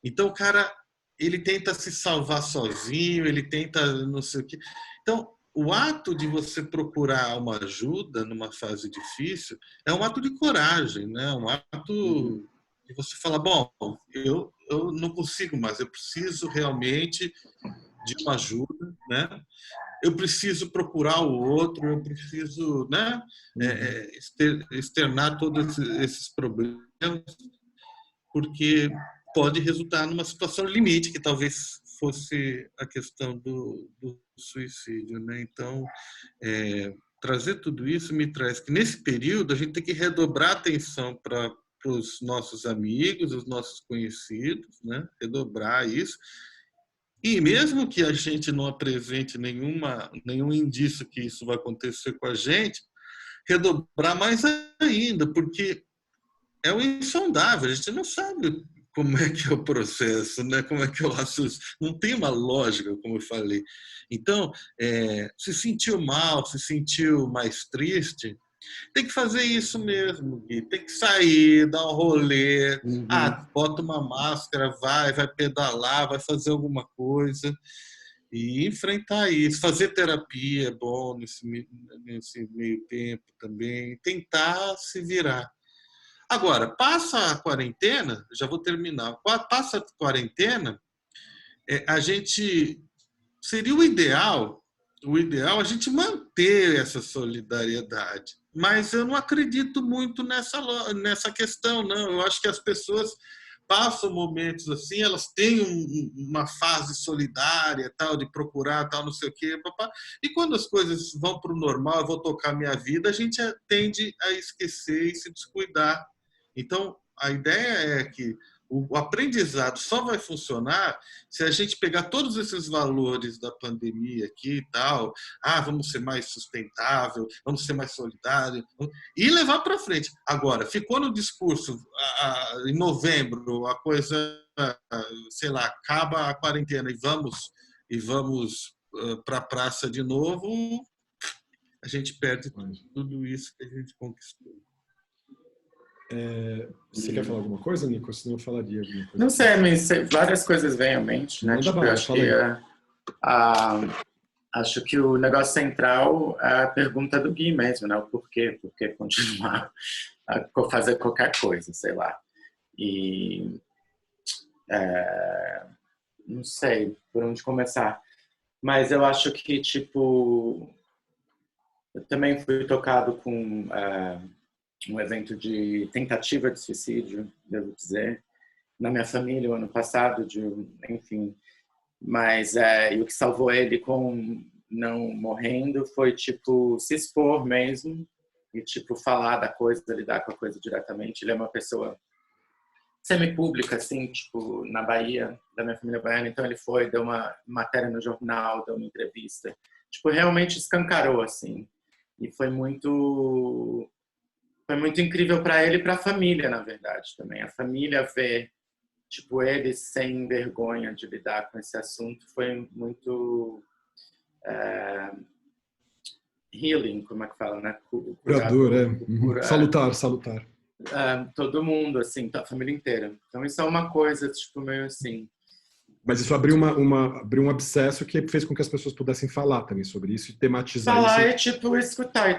Então, o cara, ele tenta se salvar sozinho, ele tenta não sei o quê. Então, o ato de você procurar uma ajuda numa fase difícil é um ato de coragem, né? Um ato de você falar, bom, eu não consigo mais, eu preciso realmente de uma ajuda, né? Eu preciso procurar o outro, eu preciso, né, externar todos esses problemas, porque pode resultar numa situação limite, que talvez fosse a questão do suicídio, né? Então, trazer tudo isso me traz que, nesse período, a gente tem que redobrar a atenção para os nossos amigos, os nossos conhecidos, né? Redobrar isso. E mesmo que a gente não apresente nenhum indício que isso vai acontecer com a gente, redobrar mais ainda, porque é o insondável, a gente não sabe como é que é o processo, né? Como é que é o raciocínio. Não tem uma lógica, como eu falei. Então, se sentiu mal, se sentiu mais triste, tem que fazer isso mesmo, Gui. Tem que sair, dar um rolê, bota uma máscara, vai pedalar, vai fazer alguma coisa e enfrentar isso. Fazer terapia é bom nesse meio tempo também. Tentar se virar. Agora, passa a quarentena, já vou terminar, passa a quarentena, a gente seria o ideal a gente manter essa solidariedade. Mas eu não acredito muito nessa questão, não. Eu acho que as pessoas passam momentos assim, elas têm uma fase solidária, tal, de procurar, tal, não sei o quê, papá. E quando as coisas vão para o normal, eu vou tocar minha vida, a gente tende a esquecer e se descuidar. Então, a ideia é que o aprendizado só vai funcionar se a gente pegar todos esses valores da pandemia aqui e tal, vamos ser mais sustentável, vamos ser mais solidário, e levar para frente. Agora, ficou no discurso, em novembro, a coisa, sei lá, acaba a quarentena e vamos para a praça de novo, a gente perde tudo isso que a gente conquistou. Você quer falar alguma coisa, Nico? Senão eu falaria alguma coisa. Não sei, mas várias coisas vêm à mente, né? Manda Tipo, bala, eu acho que o negócio central é a pergunta do Gui mesmo, né? O porquê? Por que continuar a fazer qualquer coisa, sei lá. E não sei por onde começar. Mas eu acho que, tipo, eu também fui tocado com um evento de tentativa de suicídio, devo dizer, na minha família o ano passado, enfim. Mas e o que salvou ele com não morrendo foi, tipo, se expor mesmo e, tipo, falar da coisa, lidar com a coisa diretamente. Ele é uma pessoa semi-pública, assim, tipo, na Bahia, da minha família baiana. Então ele foi, deu uma matéria no jornal, deu uma entrevista. Tipo, realmente escancarou, assim. E foi muito incrível para ele e para a família, na verdade, também. A família ver, tipo, ele sem vergonha de lidar com esse assunto foi muito healing, como é que fala, né? Curador, salutar. Todo mundo, assim, a família inteira. Então isso é uma coisa, tipo, meio assim. Mas isso abriu abriu um abscesso que fez com que as pessoas pudessem falar também sobre isso e tematizar falar isso. Tipo, escutar,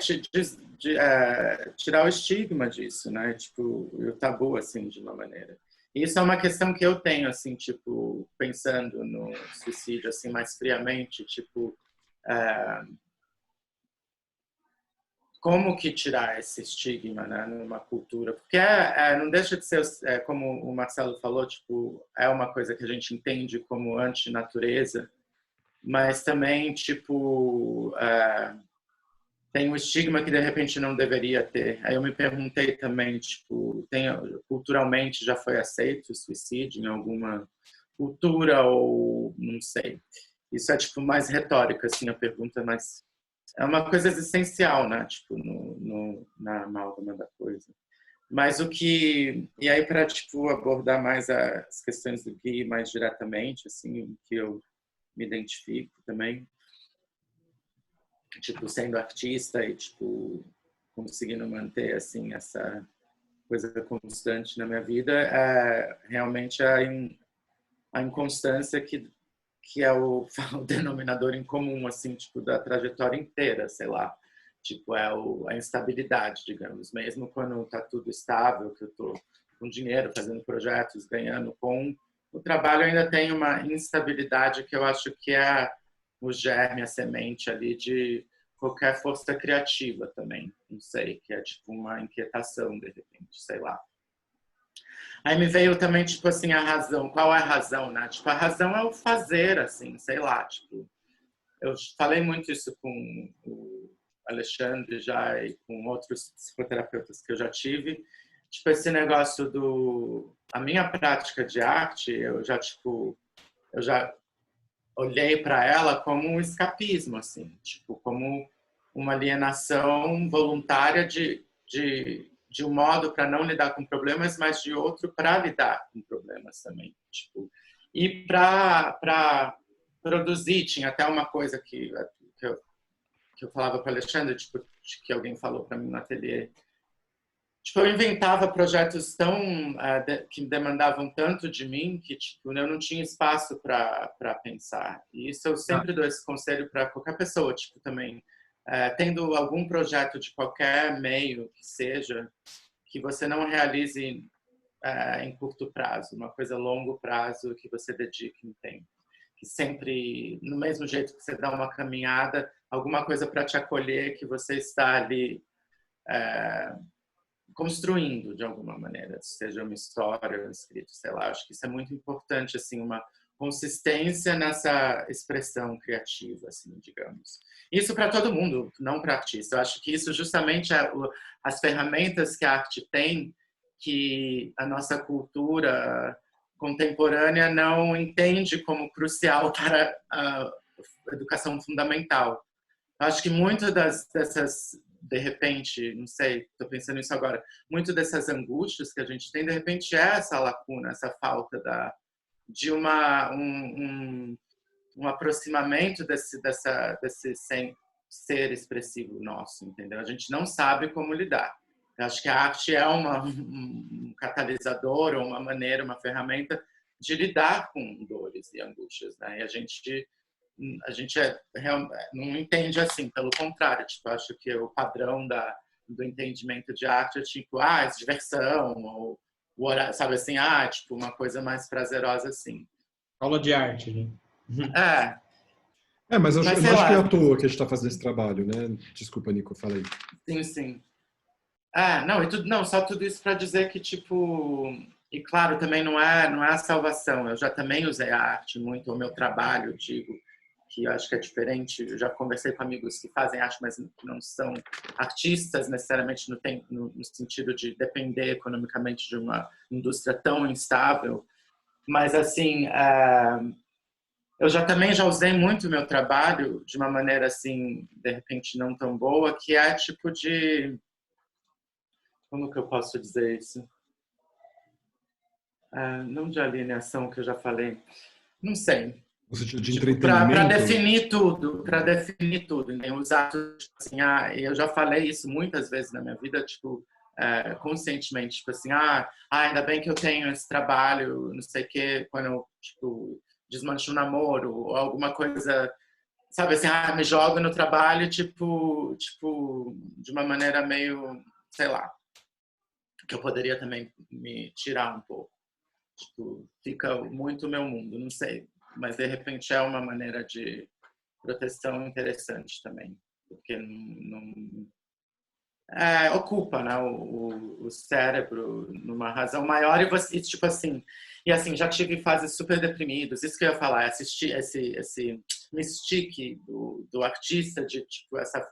tirar o estigma disso, né? Tipo, o tabu, assim, de uma maneira. E isso é uma questão que eu tenho, assim, tipo, pensando no suicídio, assim, mais friamente, tipo, como que tirar esse estigma, né, numa cultura? Porque não deixa de ser, como o Marcelo falou, tipo, é uma coisa que a gente entende como antinatureza, mas também, tipo, tem um estigma que de repente não deveria ter. Aí eu me perguntei também, tipo, culturalmente já foi aceito o suicídio em alguma cultura ou não sei. Isso é tipo mais retórica, assim, a pergunta, mas é uma coisa essencial, né? Tipo, na amálgama da coisa. Mas e aí para tipo abordar mais as questões do Gui mais diretamente, assim, que eu me identifico também, tipo, sendo artista e, tipo, conseguindo manter, assim, essa coisa constante na minha vida, realmente a inconstância que é o denominador em comum, assim, tipo, da trajetória inteira, sei lá. Tipo, a instabilidade, digamos. Mesmo quando tá tudo estável, que eu tô com dinheiro, fazendo projetos, ganhando com o trabalho, ainda tem uma instabilidade que eu acho que é o germe, a semente ali de qualquer força criativa também. Não sei, que é tipo uma inquietação, de repente, sei lá. Aí me veio também, tipo assim, a razão. Qual é a razão, né? Tipo, a razão é o fazer, assim, sei lá, tipo. Eu falei muito isso com o Alexandre já e com outros psicoterapeutas que eu já tive. Tipo, esse negócio a minha prática de arte, eu já olhei para ela como um escapismo, assim, tipo, como uma alienação voluntária de um modo para não lidar com problemas, mas de outro para lidar com problemas também, tipo, e para produzir. Tinha até uma coisa que eu falava para o Alexandre, tipo, que alguém falou para mim no ateliê. Tipo, eu inventava projetos que demandavam tanto de mim que, tipo, eu não tinha espaço para pensar. E isso eu sempre dou esse conselho para qualquer pessoa, tipo, também. Tendo algum projeto de qualquer meio que seja, que você não realize em curto prazo, uma coisa a longo prazo que você dedique um tempo. Que sempre, no mesmo jeito que você dá uma caminhada, alguma coisa para te acolher, que você está ali construindo de alguma maneira, seja uma história, um escrito, sei lá. Acho que isso é muito importante, assim, uma consistência nessa expressão criativa, assim, digamos. Isso para todo mundo, não para artista. Eu acho que isso justamente é as ferramentas que a arte tem, que a nossa cultura contemporânea não entende como crucial para a educação fundamental. Eu acho que muitas dessas, de repente, não sei, estou pensando nisso agora, muito dessas angústias que a gente tem, de repente, é essa lacuna, essa falta de um aproximamento desse ser expressivo nosso, entendeu? A gente não sabe como lidar. Eu acho que a arte é um catalisador, ou uma maneira, uma ferramenta de lidar com dores e angústias, né? E a gente não entende assim, pelo contrário, tipo, acho que o padrão do entendimento de arte é tipo, diversão, ou sabe assim, tipo, uma coisa mais prazerosa assim. Aula de arte, né? Mas eu não acho que é à toa que a gente está fazendo esse trabalho, né? Desculpa, Nico, falei. Sim. Só tudo isso para dizer que, tipo, e claro, também não é a salvação. Eu já também usei a arte muito, o meu trabalho, digo, que eu acho que é diferente. Eu já conversei com amigos que fazem arte, mas não são artistas necessariamente no sentido de depender economicamente de uma indústria tão instável. Mas, assim, eu também já usei muito o meu trabalho de uma maneira, assim, de repente não tão boa, que é tipo de... Como que eu posso dizer isso? Não de alienação, que eu já falei. Não sei. No sentido de entretenimento? Para definir tudo. Né? Usar, assim, eu já falei isso muitas vezes na minha vida, tipo, conscientemente, tipo assim, ainda bem que eu tenho esse trabalho, não sei o quê, quando eu, tipo, desmancho um namoro, ou alguma coisa, sabe assim, me jogo no trabalho, tipo, de uma maneira meio, sei lá, que eu poderia também me tirar um pouco. Tipo, fica muito o meu mundo, não sei. Mas, de repente, é uma maneira de proteção interessante também. Porque não ocupa, né, o cérebro numa razão maior. E você, tipo assim... E, assim, já tive fases super deprimidas. Isso que eu ia falar, assistir esse mystique do artista, de, tipo, essa...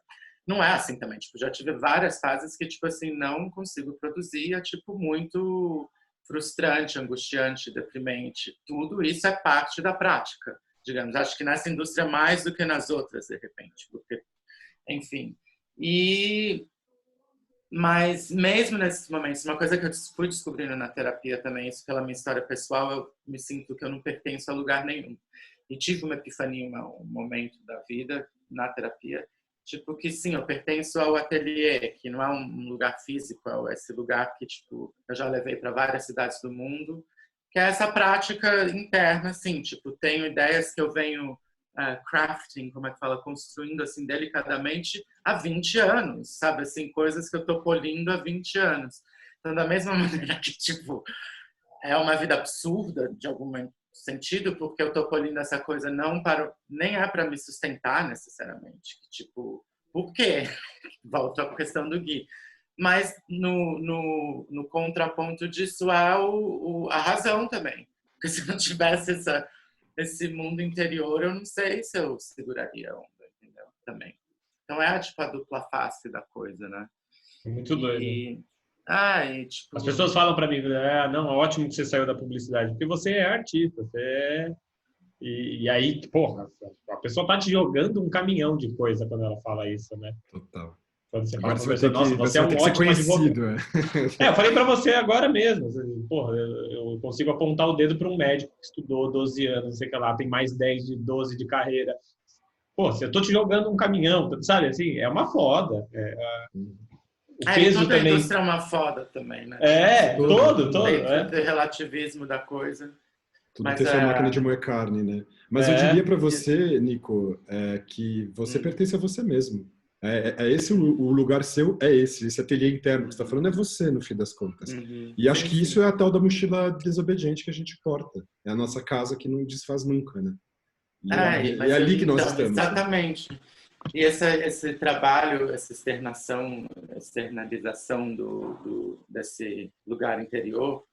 Não é assim também, tipo, já tive várias fases que, tipo assim, não consigo produzir, é, tipo, muito frustrante, angustiante, deprimente. Tudo isso é parte da prática, digamos. Acho que nessa indústria mais do que nas outras, de repente, porque, enfim. Mas mesmo nesses momentos, uma coisa que eu fui descobrindo na terapia também, isso pela minha história pessoal, eu me sinto que eu não pertenço a lugar nenhum. E tive uma epifania, um momento da vida na terapia, tipo que sim, eu pertenço ao ateliê, que não é um lugar físico, é esse lugar que, tipo, eu já levei para várias cidades do mundo, que é essa prática interna, assim, tipo, tenho ideias que eu venho crafting, como é que fala, construindo assim delicadamente há 20 anos, sabe, assim, coisas que eu tô polindo há 20 anos. Então, da mesma maneira que, tipo, é uma vida absurda de algum sentido, porque eu tô polindo essa coisa nem é para me sustentar necessariamente, tipo, por quê? Volto à questão do Gui. Mas no contraponto disso há a razão também, porque se não tivesse esse mundo interior, eu não sei se eu seguraria a onda, entendeu? Também. Então é tipo a dupla face da coisa, né? É muito doido. Tipo... As pessoas falam para mim, não, é ótimo que você saiu da publicidade, porque você é artista, você é... E aí, porra, a pessoa tá te jogando um caminhão de coisa quando ela fala isso, né? Total. Quando você Agora fala pra pessoa, nossa, você é um ótimo advogado. Eu falei para você agora mesmo. Porra, eu consigo apontar o dedo para um médico que estudou 12 anos, não sei o que lá, tem mais 10 de 12 de carreira. Pô, se eu tô te jogando um caminhão, sabe assim, é uma foda. O peso toda também. A indústria é uma foda também, né? Todo. Dentro do relativismo da coisa. Tudo tem sua máquina de moer carne, né? Mas eu diria para você, Nico, que você pertence a você mesmo. É esse o lugar seu, esse ateliê interno que você está falando é você, no fim das contas. E acho que isso é a tal da mochila desobediente que a gente porta. É a nossa casa que não desfaz nunca, né? E é ali que nós então, estamos. exatamente. E esse trabalho, essa externalização desse lugar interior,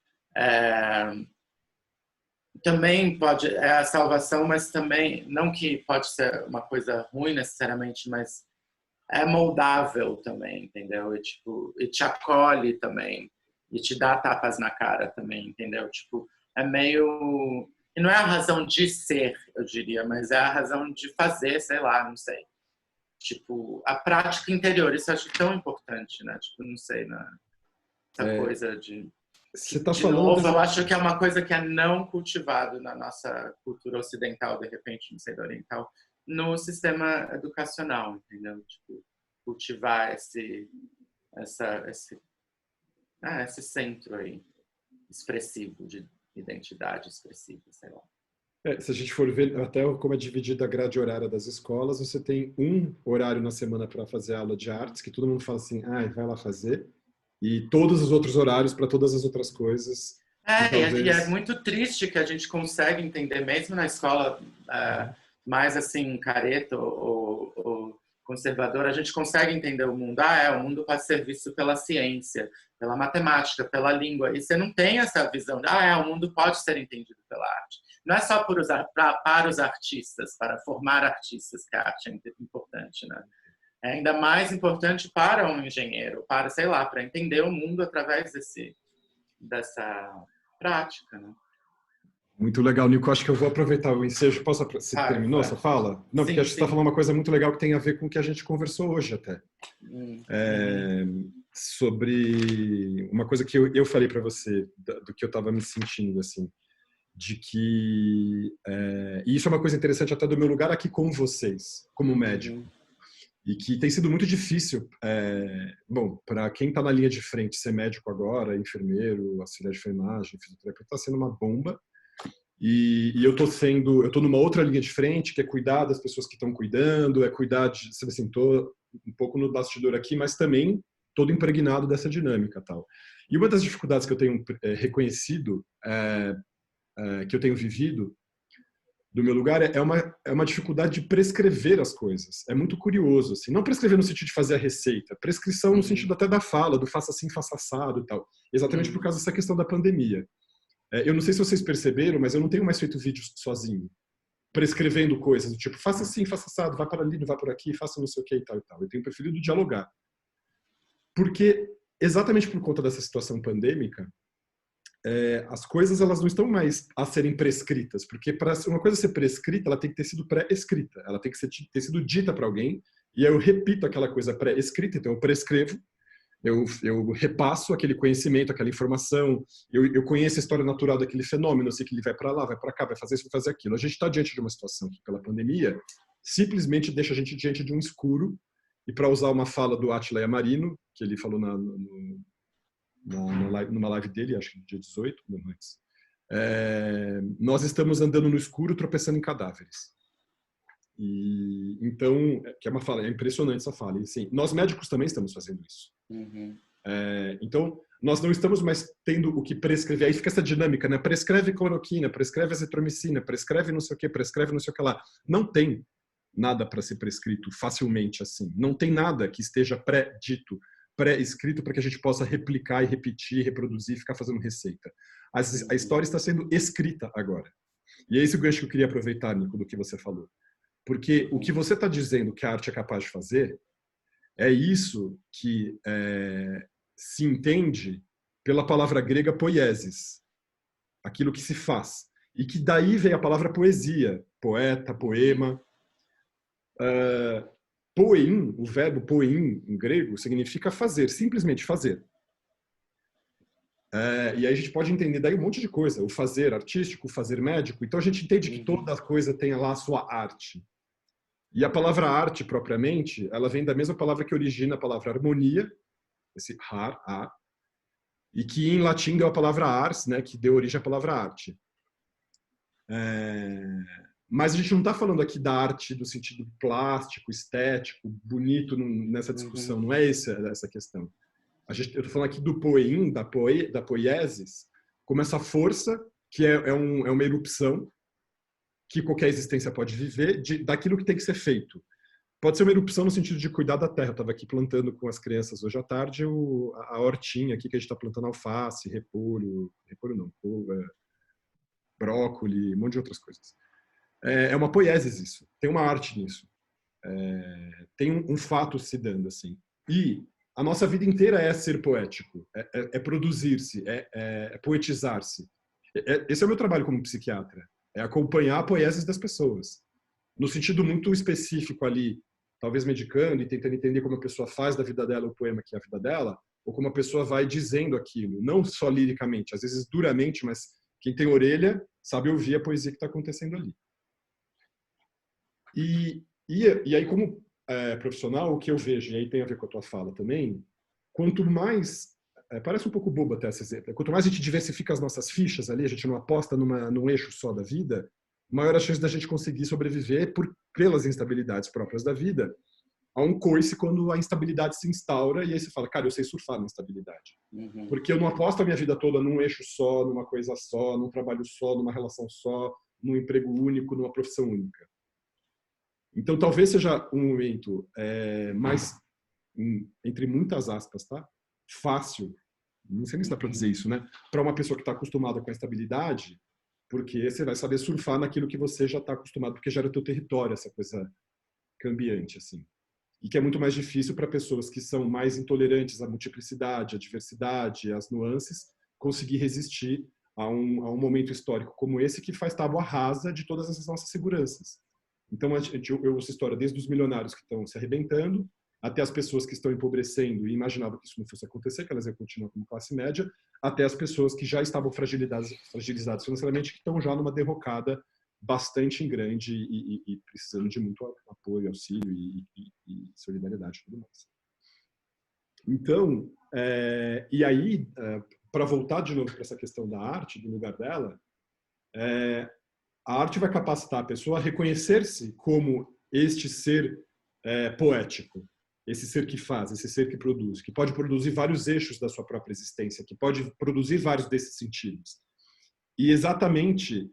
também pode, é a salvação, mas também, não que pode ser uma coisa ruim necessariamente, mas é moldável também, entendeu? E te acolhe também, e te dá tapas na cara também, entendeu? Tipo, é meio... E não é a razão de ser, eu diria, mas é a razão de fazer, sei lá, não sei. Tipo, a prática interior, isso eu acho tão importante, né? Tipo, não sei, né? Essa coisa de... Você está De falando... novo, eu acho que é uma coisa que é não cultivado na nossa cultura ocidental, de repente, não sei, da oriental, no sistema educacional, entendeu? Tipo, cultivar esse centro aí, expressivo, de identidade expressiva, sei lá. Se a gente for ver até como é dividida a grade horária das escolas, você tem um horário na semana para fazer aula de artes, que todo mundo fala assim, vai lá fazer, e todos os outros horários para todas as outras coisas. E é muito triste que a gente consegue entender, mesmo na escola mais assim, careta ou conservadora, a gente consegue entender o mundo. O mundo pode ser visto pela ciência, pela matemática, pela língua. E você não tem essa visão de, o mundo pode ser entendido pela arte. Não é só para os artistas, para formar artistas que a arte é importante, né? É ainda mais importante para um engenheiro, para, sei lá, para entender o mundo através dessa prática, né? Muito legal, Nico. Acho que eu vou aproveitar o ensejo. Você terminou essa fala? Não, porque acho que você está falando uma coisa muito legal que tem a ver com o que a gente conversou hoje até. Sobre uma coisa que eu falei para você, do que eu estava me sentindo, assim, de que... e isso é uma coisa interessante até do meu lugar aqui com vocês, como médico. E que tem sido muito difícil, para quem está na linha de frente, ser médico agora, enfermeiro, auxiliar de enfermagem, fisioterapeuta, está sendo uma bomba. E eu tô numa outra linha de frente, que é cuidar das pessoas que estão cuidando, é cuidar de, sabe assim, tô um pouco no bastidor aqui, mas também todo impregnado dessa dinâmica, tal. E uma das dificuldades que eu tenho reconhecido, que eu tenho vivido do meu lugar, é uma dificuldade de prescrever as coisas. É muito curioso, assim. Não prescrever no sentido de fazer a receita, prescrição no sentido até da fala, do faça assim, faça assado e tal. Exatamente por causa dessa questão da pandemia. Eu não sei se vocês perceberam, mas eu não tenho mais feito vídeos sozinho, prescrevendo coisas, do tipo, faça assim, faça assado, vá para ali, não vá por aqui, faça não sei o que e tal e tal. Eu tenho preferido dialogar. Porque, exatamente por conta dessa situação pandêmica, as coisas elas não estão mais a serem prescritas, porque para uma coisa ser prescrita, ela tem que ter sido pré-escrita, ela tem que ter sido dita para alguém, e aí eu repito aquela coisa pré-escrita, então eu prescrevo, eu repasso aquele conhecimento, aquela informação, eu conheço a história natural daquele fenômeno, eu sei que ele vai para lá, vai para cá, vai fazer isso, vai fazer aquilo. A gente está diante de uma situação que, pela pandemia, simplesmente deixa a gente diante de um escuro, e para usar uma fala do Átila Yamarino, que ele falou numa live dele, acho que no dia 18, não antes, nós estamos andando no escuro, tropeçando em cadáveres. E então, que é uma fala, é impressionante essa fala. E assim, nós médicos também estamos fazendo isso. Então, nós não estamos mais tendo o que prescrever. Aí fica essa dinâmica, né? Prescreve cloroquina, prescreve azitromicina, prescreve não sei o que, prescreve não sei o que lá. Não tem nada para ser prescrito facilmente assim. Não tem nada que esteja pré-dito, pré-escrito para que a gente possa replicar e repetir, reproduzir, ficar fazendo receita. A história está sendo escrita agora. E é esse o gancho que eu queria aproveitar, Nico, do que você falou. Porque o que você está dizendo que a arte é capaz de fazer é isso que se entende pela palavra grega poiesis, aquilo que se faz. E que daí vem a palavra poesia, poeta, poema. Poein, o verbo poein em grego, significa fazer, simplesmente fazer. E aí a gente pode entender daí um monte de coisa, o fazer artístico, o fazer médico. Então a gente entende que toda coisa tem lá a sua arte. E a palavra arte, propriamente, ela vem da mesma palavra que origina a palavra harmonia, esse ar, e que em latim deu a palavra ars, né, que deu origem à palavra arte. Mas a gente não está falando aqui da arte do sentido plástico, estético, bonito nessa discussão. Não é essa questão. Eu estou falando aqui do poeim, da poiesis, como essa força que é uma erupção que qualquer existência pode viver daquilo que tem que ser feito. Pode ser uma erupção no sentido de cuidar da terra. Eu estava aqui plantando com as crianças hoje à tarde a hortinha aqui que a gente está plantando alface, repolho não, brócoli, um monte de outras coisas. É uma poiesis isso, tem uma arte nisso. Tem um fato se dando, assim. E a nossa vida inteira é ser poético, é produzir-se, é poetizar-se. Esse é o meu trabalho como psiquiatra, é acompanhar a poiesis das pessoas. No sentido muito específico ali, talvez medicando e tentando entender como a pessoa faz da vida dela o poema que é a vida dela, ou como a pessoa vai dizendo aquilo, não só liricamente, às vezes duramente, mas quem tem orelha sabe ouvir a poesia que está acontecendo ali. E aí, como profissional, o que eu vejo, e aí tem a ver com a tua fala também, quanto mais, parece um pouco bobo até esse exemplo, quanto mais a gente diversifica as nossas fichas ali, a gente não aposta num eixo só da vida, maior a chance da gente conseguir sobreviver pelas instabilidades próprias da vida, a um coice quando a instabilidade se instaura, e aí você fala, cara, eu sei surfar na instabilidade. Porque eu não aposto a minha vida toda num eixo só, numa coisa só, num trabalho só, numa relação só, num emprego único, numa profissão única. Então, talvez seja um momento mais, entre muitas aspas, tá? Fácil, não sei nem se dá para dizer isso, né? Para uma pessoa que está acostumada com a estabilidade, porque você vai saber surfar naquilo que você já está acostumado, porque já era teu território, essa coisa cambiante, assim. E que é muito mais difícil para pessoas que são mais intolerantes à multiplicidade, à diversidade, às nuances, conseguir resistir a um momento histórico como esse, que faz tábua rasa de todas essas nossas seguranças. Então, eu ouço história desde os milionários que estão se arrebentando, até as pessoas que estão empobrecendo e imaginavam que isso não fosse acontecer, que elas iam continuar como classe média, até as pessoas que já estavam fragilizadas financeiramente, que estão já numa derrocada bastante grande e precisando de muito apoio, auxílio e solidariedade e tudo mais. Então, e aí, para voltar de novo para essa questão da arte, do lugar dela, a arte vai capacitar a pessoa a reconhecer-se como este ser poético, esse ser que faz, esse ser que produz, que pode produzir vários eixos da sua própria existência, que pode produzir vários desses sentidos. E exatamente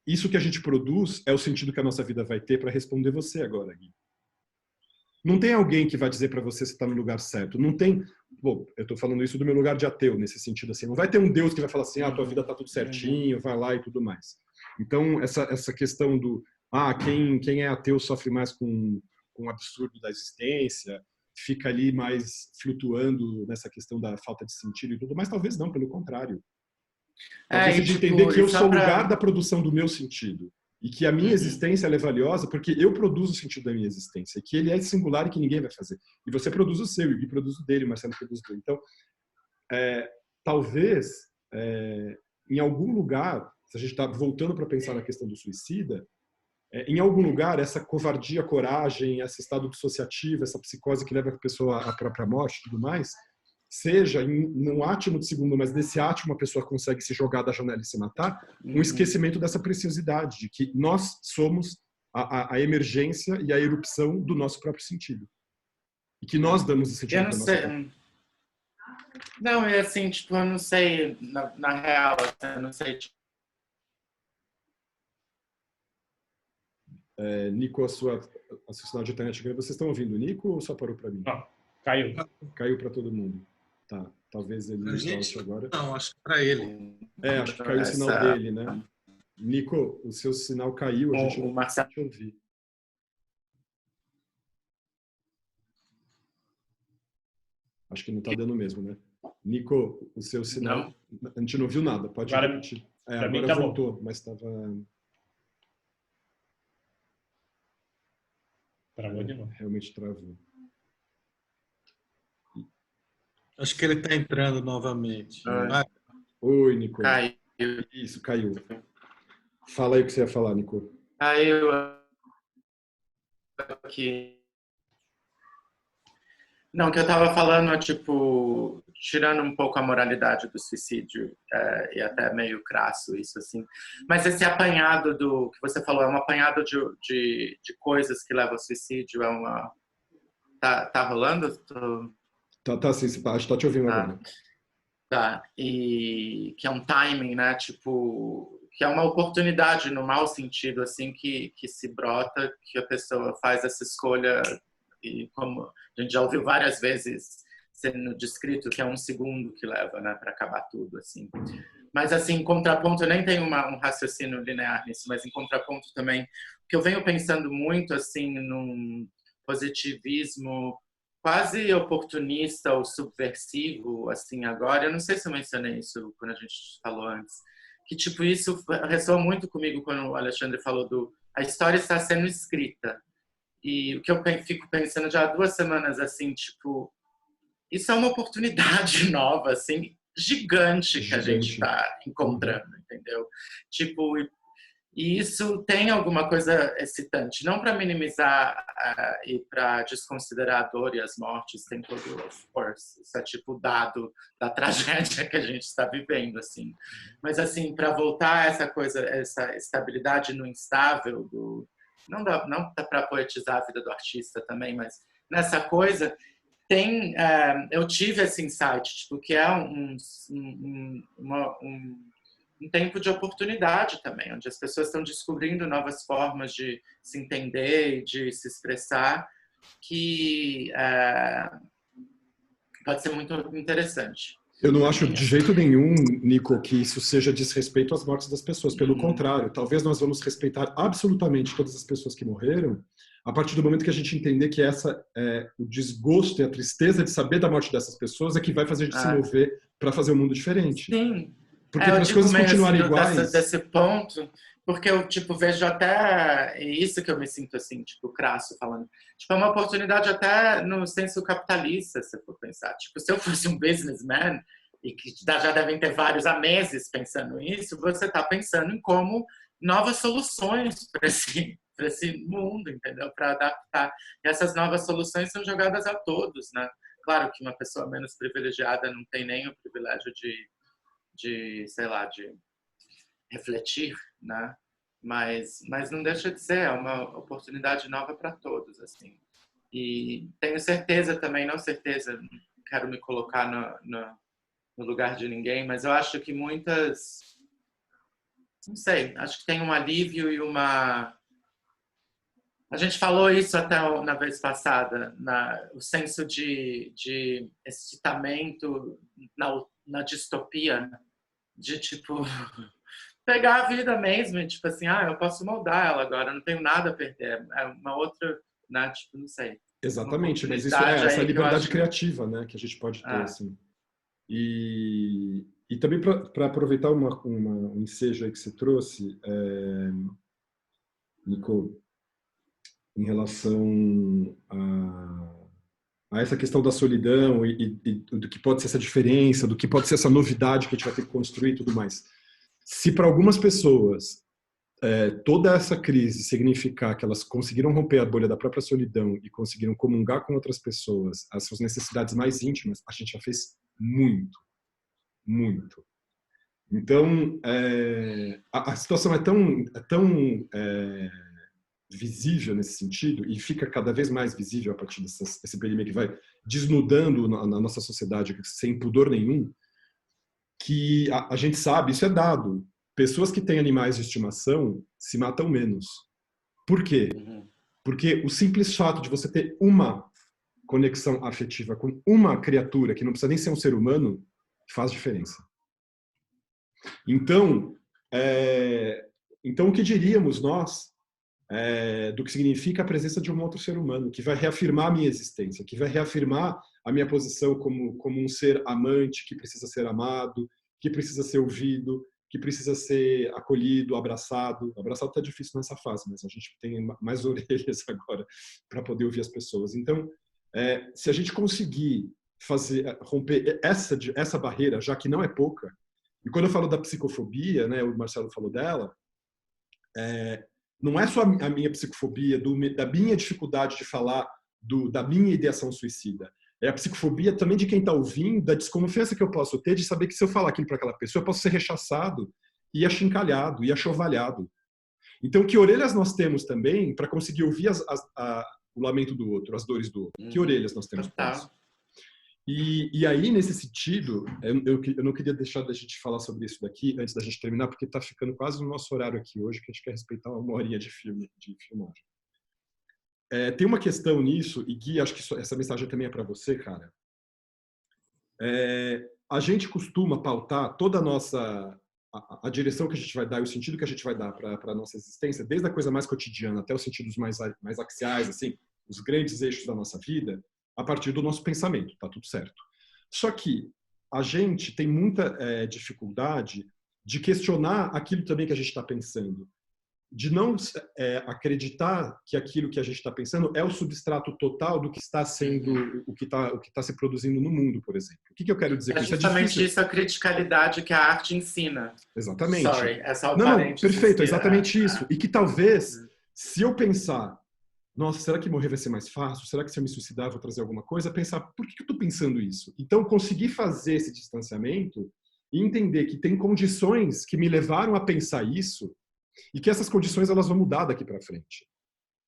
isso que a gente produz é o sentido que a nossa vida vai ter para responder você agora, Gui. Não tem alguém que vai dizer para você se está no lugar certo. Não tem. Bom, eu estou falando isso do meu lugar de ateu, nesse sentido assim. Não vai ter um Deus que vai falar assim, tua vida está tudo certinho, vai lá e tudo mais. Então, essa questão do quem é ateu sofre mais com o absurdo da existência, fica ali mais flutuando nessa questão da falta de sentido e tudo, mas talvez não, pelo contrário. Talvez de entender que eu sou o lugar da produção do meu sentido e que a minha existência ela é valiosa porque eu produzo o sentido da minha existência, que ele é singular e que ninguém vai fazer. E você produz o seu, e o Gui produz o dele, o Marcelo produz o dele. Então, talvez, em algum lugar, se a gente está voltando para pensar na questão do suicida, em algum lugar, essa covardia, coragem, esse estado dissociativo, essa psicose que leva a pessoa à própria morte e tudo mais, seja num átimo de segundo, mas nesse átimo a pessoa consegue se jogar da janela e se matar, um esquecimento dessa preciosidade, de que nós somos a emergência e a erupção do nosso próprio sentido. E que nós damos o sentido da nossa própria. Não, é assim, tipo, eu não sei, na real, eu não sei, tipo... Nico, seu sinal de internet, vocês estão ouvindo o Nico ou só parou para mim? Não, caiu. Caiu para todo mundo. Tá, talvez ele não volte agora. Não, acho que para ele. Acho que caiu o sinal dele, né? Nico, o seu sinal caiu, a gente não Marcelo... pode te ouvir. Acho que não está dando mesmo, né? Nico, o seu sinal... Não. A gente não viu nada, pode repetir. Agora tá voltou, mas estava... Travou de novo. Realmente travou. Acho que ele está entrando novamente. Oi, Nico. Caiu. Isso, caiu. Fala aí o que você ia falar, Nico. Caiu aqui. Não, o que eu estava falando é, tipo, tirando um pouco a moralidade do suicídio, e até meio crasso isso, assim. Mas esse apanhado do que você falou, é um apanhado de coisas que levam ao suicídio, tá rolando? Tá, sim, a gente tá te ouvindo agora. Tá, e que é um timing, né, tipo, que é uma oportunidade no mau sentido, assim, que se brota, que a pessoa faz essa escolha, e como a gente já ouviu várias vezes sendo descrito, que é 1 segundo que leva, né, para acabar tudo, assim. Mas, assim, em contraponto, eu nem tenho um raciocínio linear nisso, mas em contraponto também, que eu venho pensando muito, assim, num positivismo quase oportunista ou subversivo, assim, agora. Eu não sei se eu mencionei isso quando a gente falou antes. Que, tipo, isso ressoa muito comigo quando o Alexandre falou a história está sendo escrita. E o que eu fico pensando já há 2 semanas, assim, tipo, isso é uma oportunidade nova, assim, gigante que a gente está encontrando, entendeu? Tipo, e isso tem alguma coisa excitante, não para minimizar e para desconsiderar a dor e as mortes, tem todo o force, isso é tipo dado da tragédia que a gente está vivendo, assim. Mas, assim, para voltar a essa coisa, essa estabilidade no instável, não dá para poetizar a vida do artista também, mas nessa coisa, eu tive esse insight, tipo, que é um tempo de oportunidade também, onde as pessoas estão descobrindo novas formas de se entender e de se expressar, que pode ser muito interessante. Eu não acho de jeito nenhum, Nico, que isso seja desrespeito às mortes das pessoas. Pelo contrário, talvez nós vamos respeitar absolutamente todas as pessoas que morreram a partir do momento que a gente entender que o desgosto e a tristeza de saber da morte dessas pessoas é que vai fazer a gente se mover para fazer um mundo diferente. Sim. Porque para as coisas continuarem assim, iguais... Desse ponto, porque eu, tipo, vejo até... É isso que eu me sinto, assim, tipo, crasso falando. Tipo, é uma oportunidade até no senso capitalista, se for pensar. Tipo, se eu fosse um businessman, e que já devem ter vários há meses pensando nisso, você está pensando em como novas soluções para esse mundo, entendeu? Para adaptar. E essas novas soluções são jogadas a todos, né? Claro que uma pessoa menos privilegiada não tem nem o privilégio de sei lá, de refletir, né? Mas não deixa de ser uma oportunidade nova para todos, assim. E tenho certeza também, não certeza, não quero me colocar no lugar de ninguém, mas eu acho que muitas, não sei, acho que tem um alívio e uma... A gente falou isso até na vez passada, o senso de excitamento na distopia, de, tipo, pegar a vida mesmo e, tipo assim, eu posso moldar ela agora, eu não tenho nada a perder. É uma outra, né, tipo, não sei. Exatamente, mas isso é essa liberdade criativa, né, que a gente pode ter, assim. E também para aproveitar um ensejo aí que você trouxe, Nico, em relação a essa questão da solidão e do que pode ser essa diferença, do que pode ser essa novidade que a gente vai ter que construir e tudo mais. Se para algumas pessoas toda essa crise significar que elas conseguiram romper a bolha da própria solidão e conseguiram comungar com outras pessoas as suas necessidades mais íntimas, a gente já fez muito, muito. Então, a situação é tão visível nesse sentido, e fica cada vez mais visível a partir dessa epidemia que vai desnudando na nossa sociedade sem pudor nenhum, que a gente sabe, isso é dado, pessoas que têm animais de estimação se matam menos. Por quê? Porque o simples fato de você ter uma conexão afetiva com uma criatura, que não precisa nem ser um ser humano, faz diferença. Então, o que diríamos nós do que significa a presença de um outro ser humano, que vai reafirmar a minha existência, que vai reafirmar a minha posição como um ser amante que precisa ser amado, que precisa ser ouvido, que precisa ser acolhido, abraçado. Abraçado está difícil nessa fase, mas a gente tem mais orelhas agora para poder ouvir as pessoas. Então, se a gente conseguir romper essa barreira, já que não é pouca, e quando eu falo da psicofobia, né, o Marcelo falou dela, não é só a minha psicofobia, da minha dificuldade de falar da minha ideação suicida. É a psicofobia também de quem está ouvindo, da desconfiança que eu posso ter de saber que se eu falar aquilo para aquela pessoa, eu posso ser rechaçado e achincalhado e achovalhado. Então, que orelhas nós temos também para conseguir ouvir o lamento do outro, as dores do outro? Que orelhas nós temos para isso? E aí, nesse sentido, eu não queria deixar da gente falar sobre isso daqui antes da gente terminar, porque está ficando quase no nosso horário aqui hoje, que a gente quer respeitar uma horinha de filmagem. Tem uma questão nisso, e Gui, acho que essa mensagem também é para você, cara. A gente costuma pautar toda a direção que a gente vai dar e o sentido que a gente vai dar para a nossa existência, desde a coisa mais cotidiana até os sentidos mais axiais, assim, os grandes eixos da nossa vida, a partir do nosso pensamento, tá tudo certo. Só que a gente tem muita dificuldade de questionar aquilo também que a gente está pensando, de não acreditar que aquilo que a gente está pensando é o substrato total do que está sendo, o que está se produzindo no mundo, por exemplo. O que eu quero dizer com isso? É justamente isso a criticalidade que a arte ensina. Exatamente. Sorry, é só o não, parênteses. perfeito, exatamente isso. E que talvez, se eu pensar, nossa, será que morrer vai ser mais fácil? Será que se eu me suicidar eu vou trazer alguma coisa? Pensar, por que eu estou pensando isso? Então, conseguir fazer esse distanciamento e entender que tem condições que me levaram a pensar isso e que essas condições elas vão mudar daqui para frente.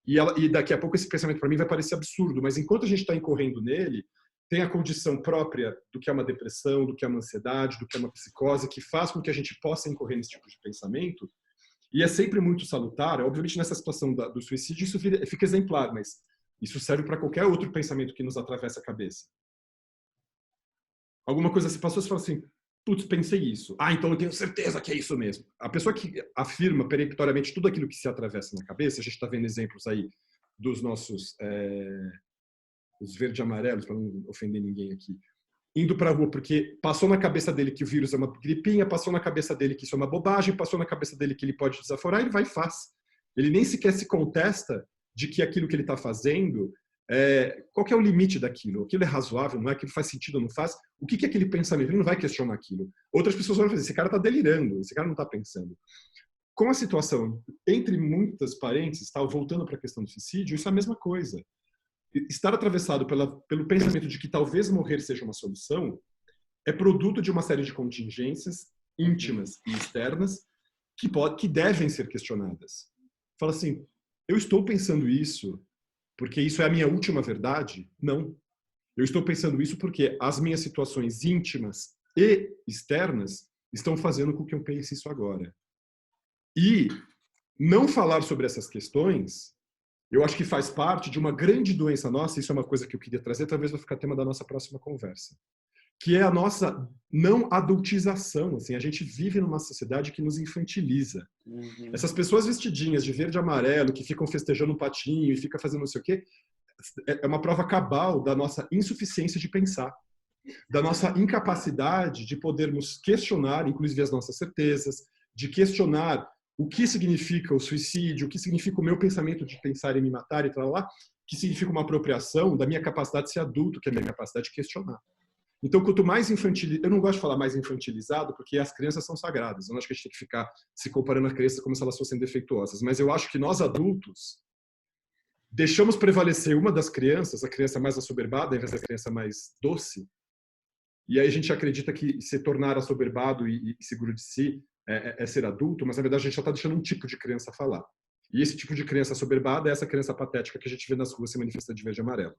E daqui a pouco esse pensamento para mim vai parecer absurdo, mas enquanto a gente está incorrendo nele, tem a condição própria do que é uma depressão, do que é uma ansiedade, do que é uma psicose, que faz com que a gente possa incorrer nesse tipo de pensamento. E é sempre muito salutar. Obviamente, nessa situação do suicídio, isso fica exemplar, mas isso serve para qualquer outro pensamento que nos atravessa a cabeça. Alguma coisa se passou, você fala assim, putz, pensei isso. Então eu tenho certeza que é isso mesmo. A pessoa que afirma peremptoriamente tudo aquilo que se atravessa na cabeça, a gente está vendo exemplos aí dos nossos os verde amarelos, para não ofender ninguém aqui, indo para a rua porque passou na cabeça dele que o vírus é uma gripinha, passou na cabeça dele que isso é uma bobagem, passou na cabeça dele que ele pode desaforar, ele vai e faz. Ele nem sequer se contesta de que aquilo que ele está fazendo, qual que é o limite daquilo? Aquilo é razoável, não é? Aquilo faz sentido ou não faz? O que é aquele pensamento? Ele não vai questionar aquilo. Outras pessoas vão fazer, esse cara está delirando, esse cara não está pensando. Com a situação, entre muitas parênteses, voltando para a questão do suicídio, isso é a mesma coisa. Estar atravessado pelo pensamento de que talvez morrer seja uma solução é produto de uma série de contingências íntimas e externas que devem ser questionadas. Fala assim, eu estou pensando isso porque isso é a minha última verdade? Não. Eu estou pensando isso porque as minhas situações íntimas e externas estão fazendo com que eu pense isso agora. E não falar sobre essas questões, eu acho que faz parte de uma grande doença nossa, isso é uma coisa que eu queria trazer, talvez vai ficar tema da nossa próxima conversa, que é a nossa não adultização. Assim, a gente vive numa sociedade que nos infantiliza. Essas pessoas vestidinhas de verde e amarelo, que ficam festejando um patinho e ficam fazendo não sei o quê, é uma prova cabal da nossa insuficiência de pensar, da nossa incapacidade de podermos questionar, inclusive as nossas certezas, de questionar o que significa o suicídio, o que significa o meu pensamento de pensar em me matar e tal lá, que significa uma apropriação da minha capacidade de ser adulto, que é a minha capacidade de questionar. Então, quanto mais eu não gosto de falar mais infantilizado, porque as crianças são sagradas. Eu não acho que a gente tem que ficar se comparando às crianças como se elas fossem defeituosas. Mas eu acho que nós, adultos, deixamos prevalecer uma das crianças, a criança mais assoberbada, em vez da criança mais doce. E aí a gente acredita que se tornar assoberbado e seguro de si é ser adulto, mas na verdade a gente já está deixando um tipo de criança falar. E esse tipo de criança assoberbada é essa criança patética que a gente vê nas ruas se manifestando de verde e amarelo.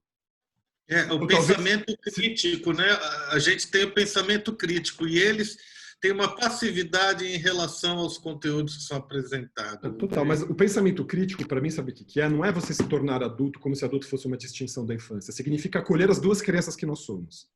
O pensamento crítico, né? A gente tem o pensamento crítico e eles têm uma passividade em relação aos conteúdos que são apresentados. Total, mas o pensamento crítico, para mim, sabe o que é? Não é você se tornar adulto como se adulto fosse uma distinção da infância. Significa acolher as duas crianças que nós somos.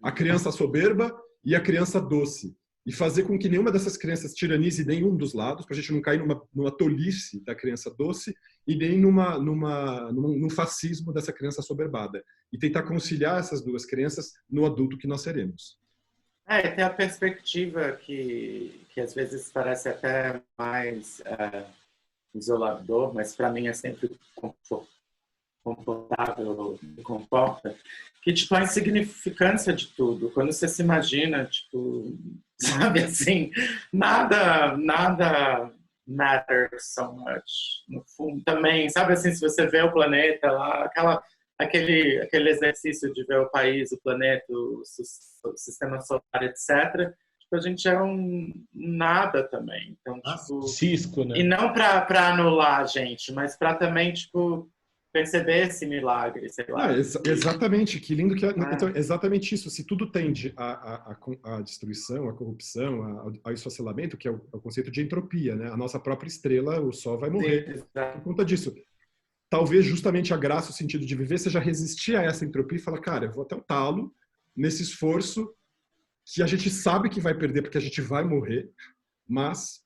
A criança soberba e a criança doce. E fazer com que nenhuma dessas crianças tiranize nenhum dos lados, para a gente não cair numa tolice da criança doce e nem num fascismo dessa criança soberbada. E tentar conciliar essas duas crianças no adulto que nós seremos. Tem a perspectiva que às vezes parece até mais isolador, mas para mim é sempre confortável, me comporta, que tipo a insignificância de tudo. Quando você se imagina, tipo, sabe assim, nada matters so much. No fundo também, sabe assim, se você vê o planeta lá, aquele exercício de ver o país, o planeta, o sistema solar, etc. Tipo, a gente é um nada também. Então, tipo, cisco, né? E não para anular a gente, mas para também, tipo, perceber esse milagre, sei lá. Exatamente, que lindo que é. Então, exatamente isso. Se tudo tende à destruição, à corrupção, ao esfacelamento, que é o conceito de entropia, né? A nossa própria estrela, o Sol, vai morrer por conta disso. Talvez justamente a graça, o sentido de viver, seja resistir a essa entropia e falar, cara, eu vou até o talo nesse esforço que a gente sabe que vai perder porque a gente vai morrer, mas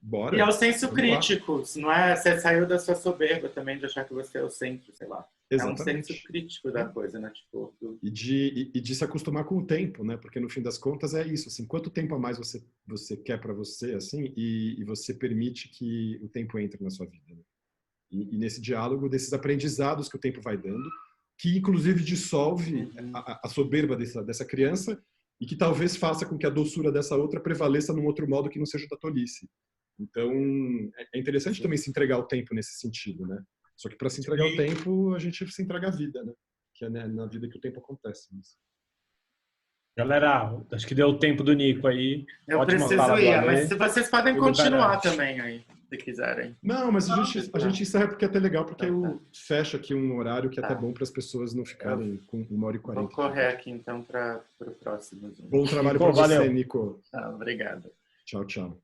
bora. E é o senso crítico, não é? Você saiu da sua soberba também de achar que você é o centro, sei lá. Exatamente. É um senso crítico da coisa, né? Tipo, e de se acostumar com o tempo, né? Porque no fim das contas é isso, assim, quanto tempo a mais você quer para você, assim, e você permite que o tempo entre na sua vida, né? E nesse diálogo desses aprendizados que o tempo vai dando, que inclusive dissolve a soberba dessa criança e que talvez faça com que a doçura dessa outra prevaleça num outro modo que não seja da tolice. Então, é interessante também se entregar ao tempo nesse sentido, né? Só que para se entregar ao tempo, a gente se entrega à vida, né? Que é na vida que o tempo acontece. Galera, acho que deu o tempo do Nico aí. Eu Ótima preciso fala ir, do mas vocês podem continuar Liberdade. também aí, se quiserem. Não, mas a gente encerra porque é até legal, porque fecha aqui um horário que é até Tá. bom para as pessoas não ficarem com 1h40. Vou correr aqui então para o próximo. Bom trabalho para você, Nico. Obrigado. Tchau, tchau.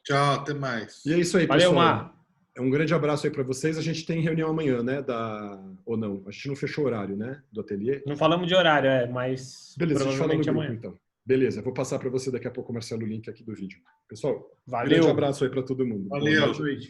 Tchau, até mais. E é isso aí, Valeu, pessoal. Mar. Um grande abraço aí para vocês. A gente tem reunião amanhã, né? Ou não? A gente não fechou o horário, né? Do ateliê. Não falamos de horário, mas beleza, a gente fala no grupo, amanhã. então. Beleza, vou passar para você daqui a pouco, Marcelo, o link aqui do vídeo. Pessoal, Valeu. grande abraço aí para todo mundo. Valeu. Boa noite.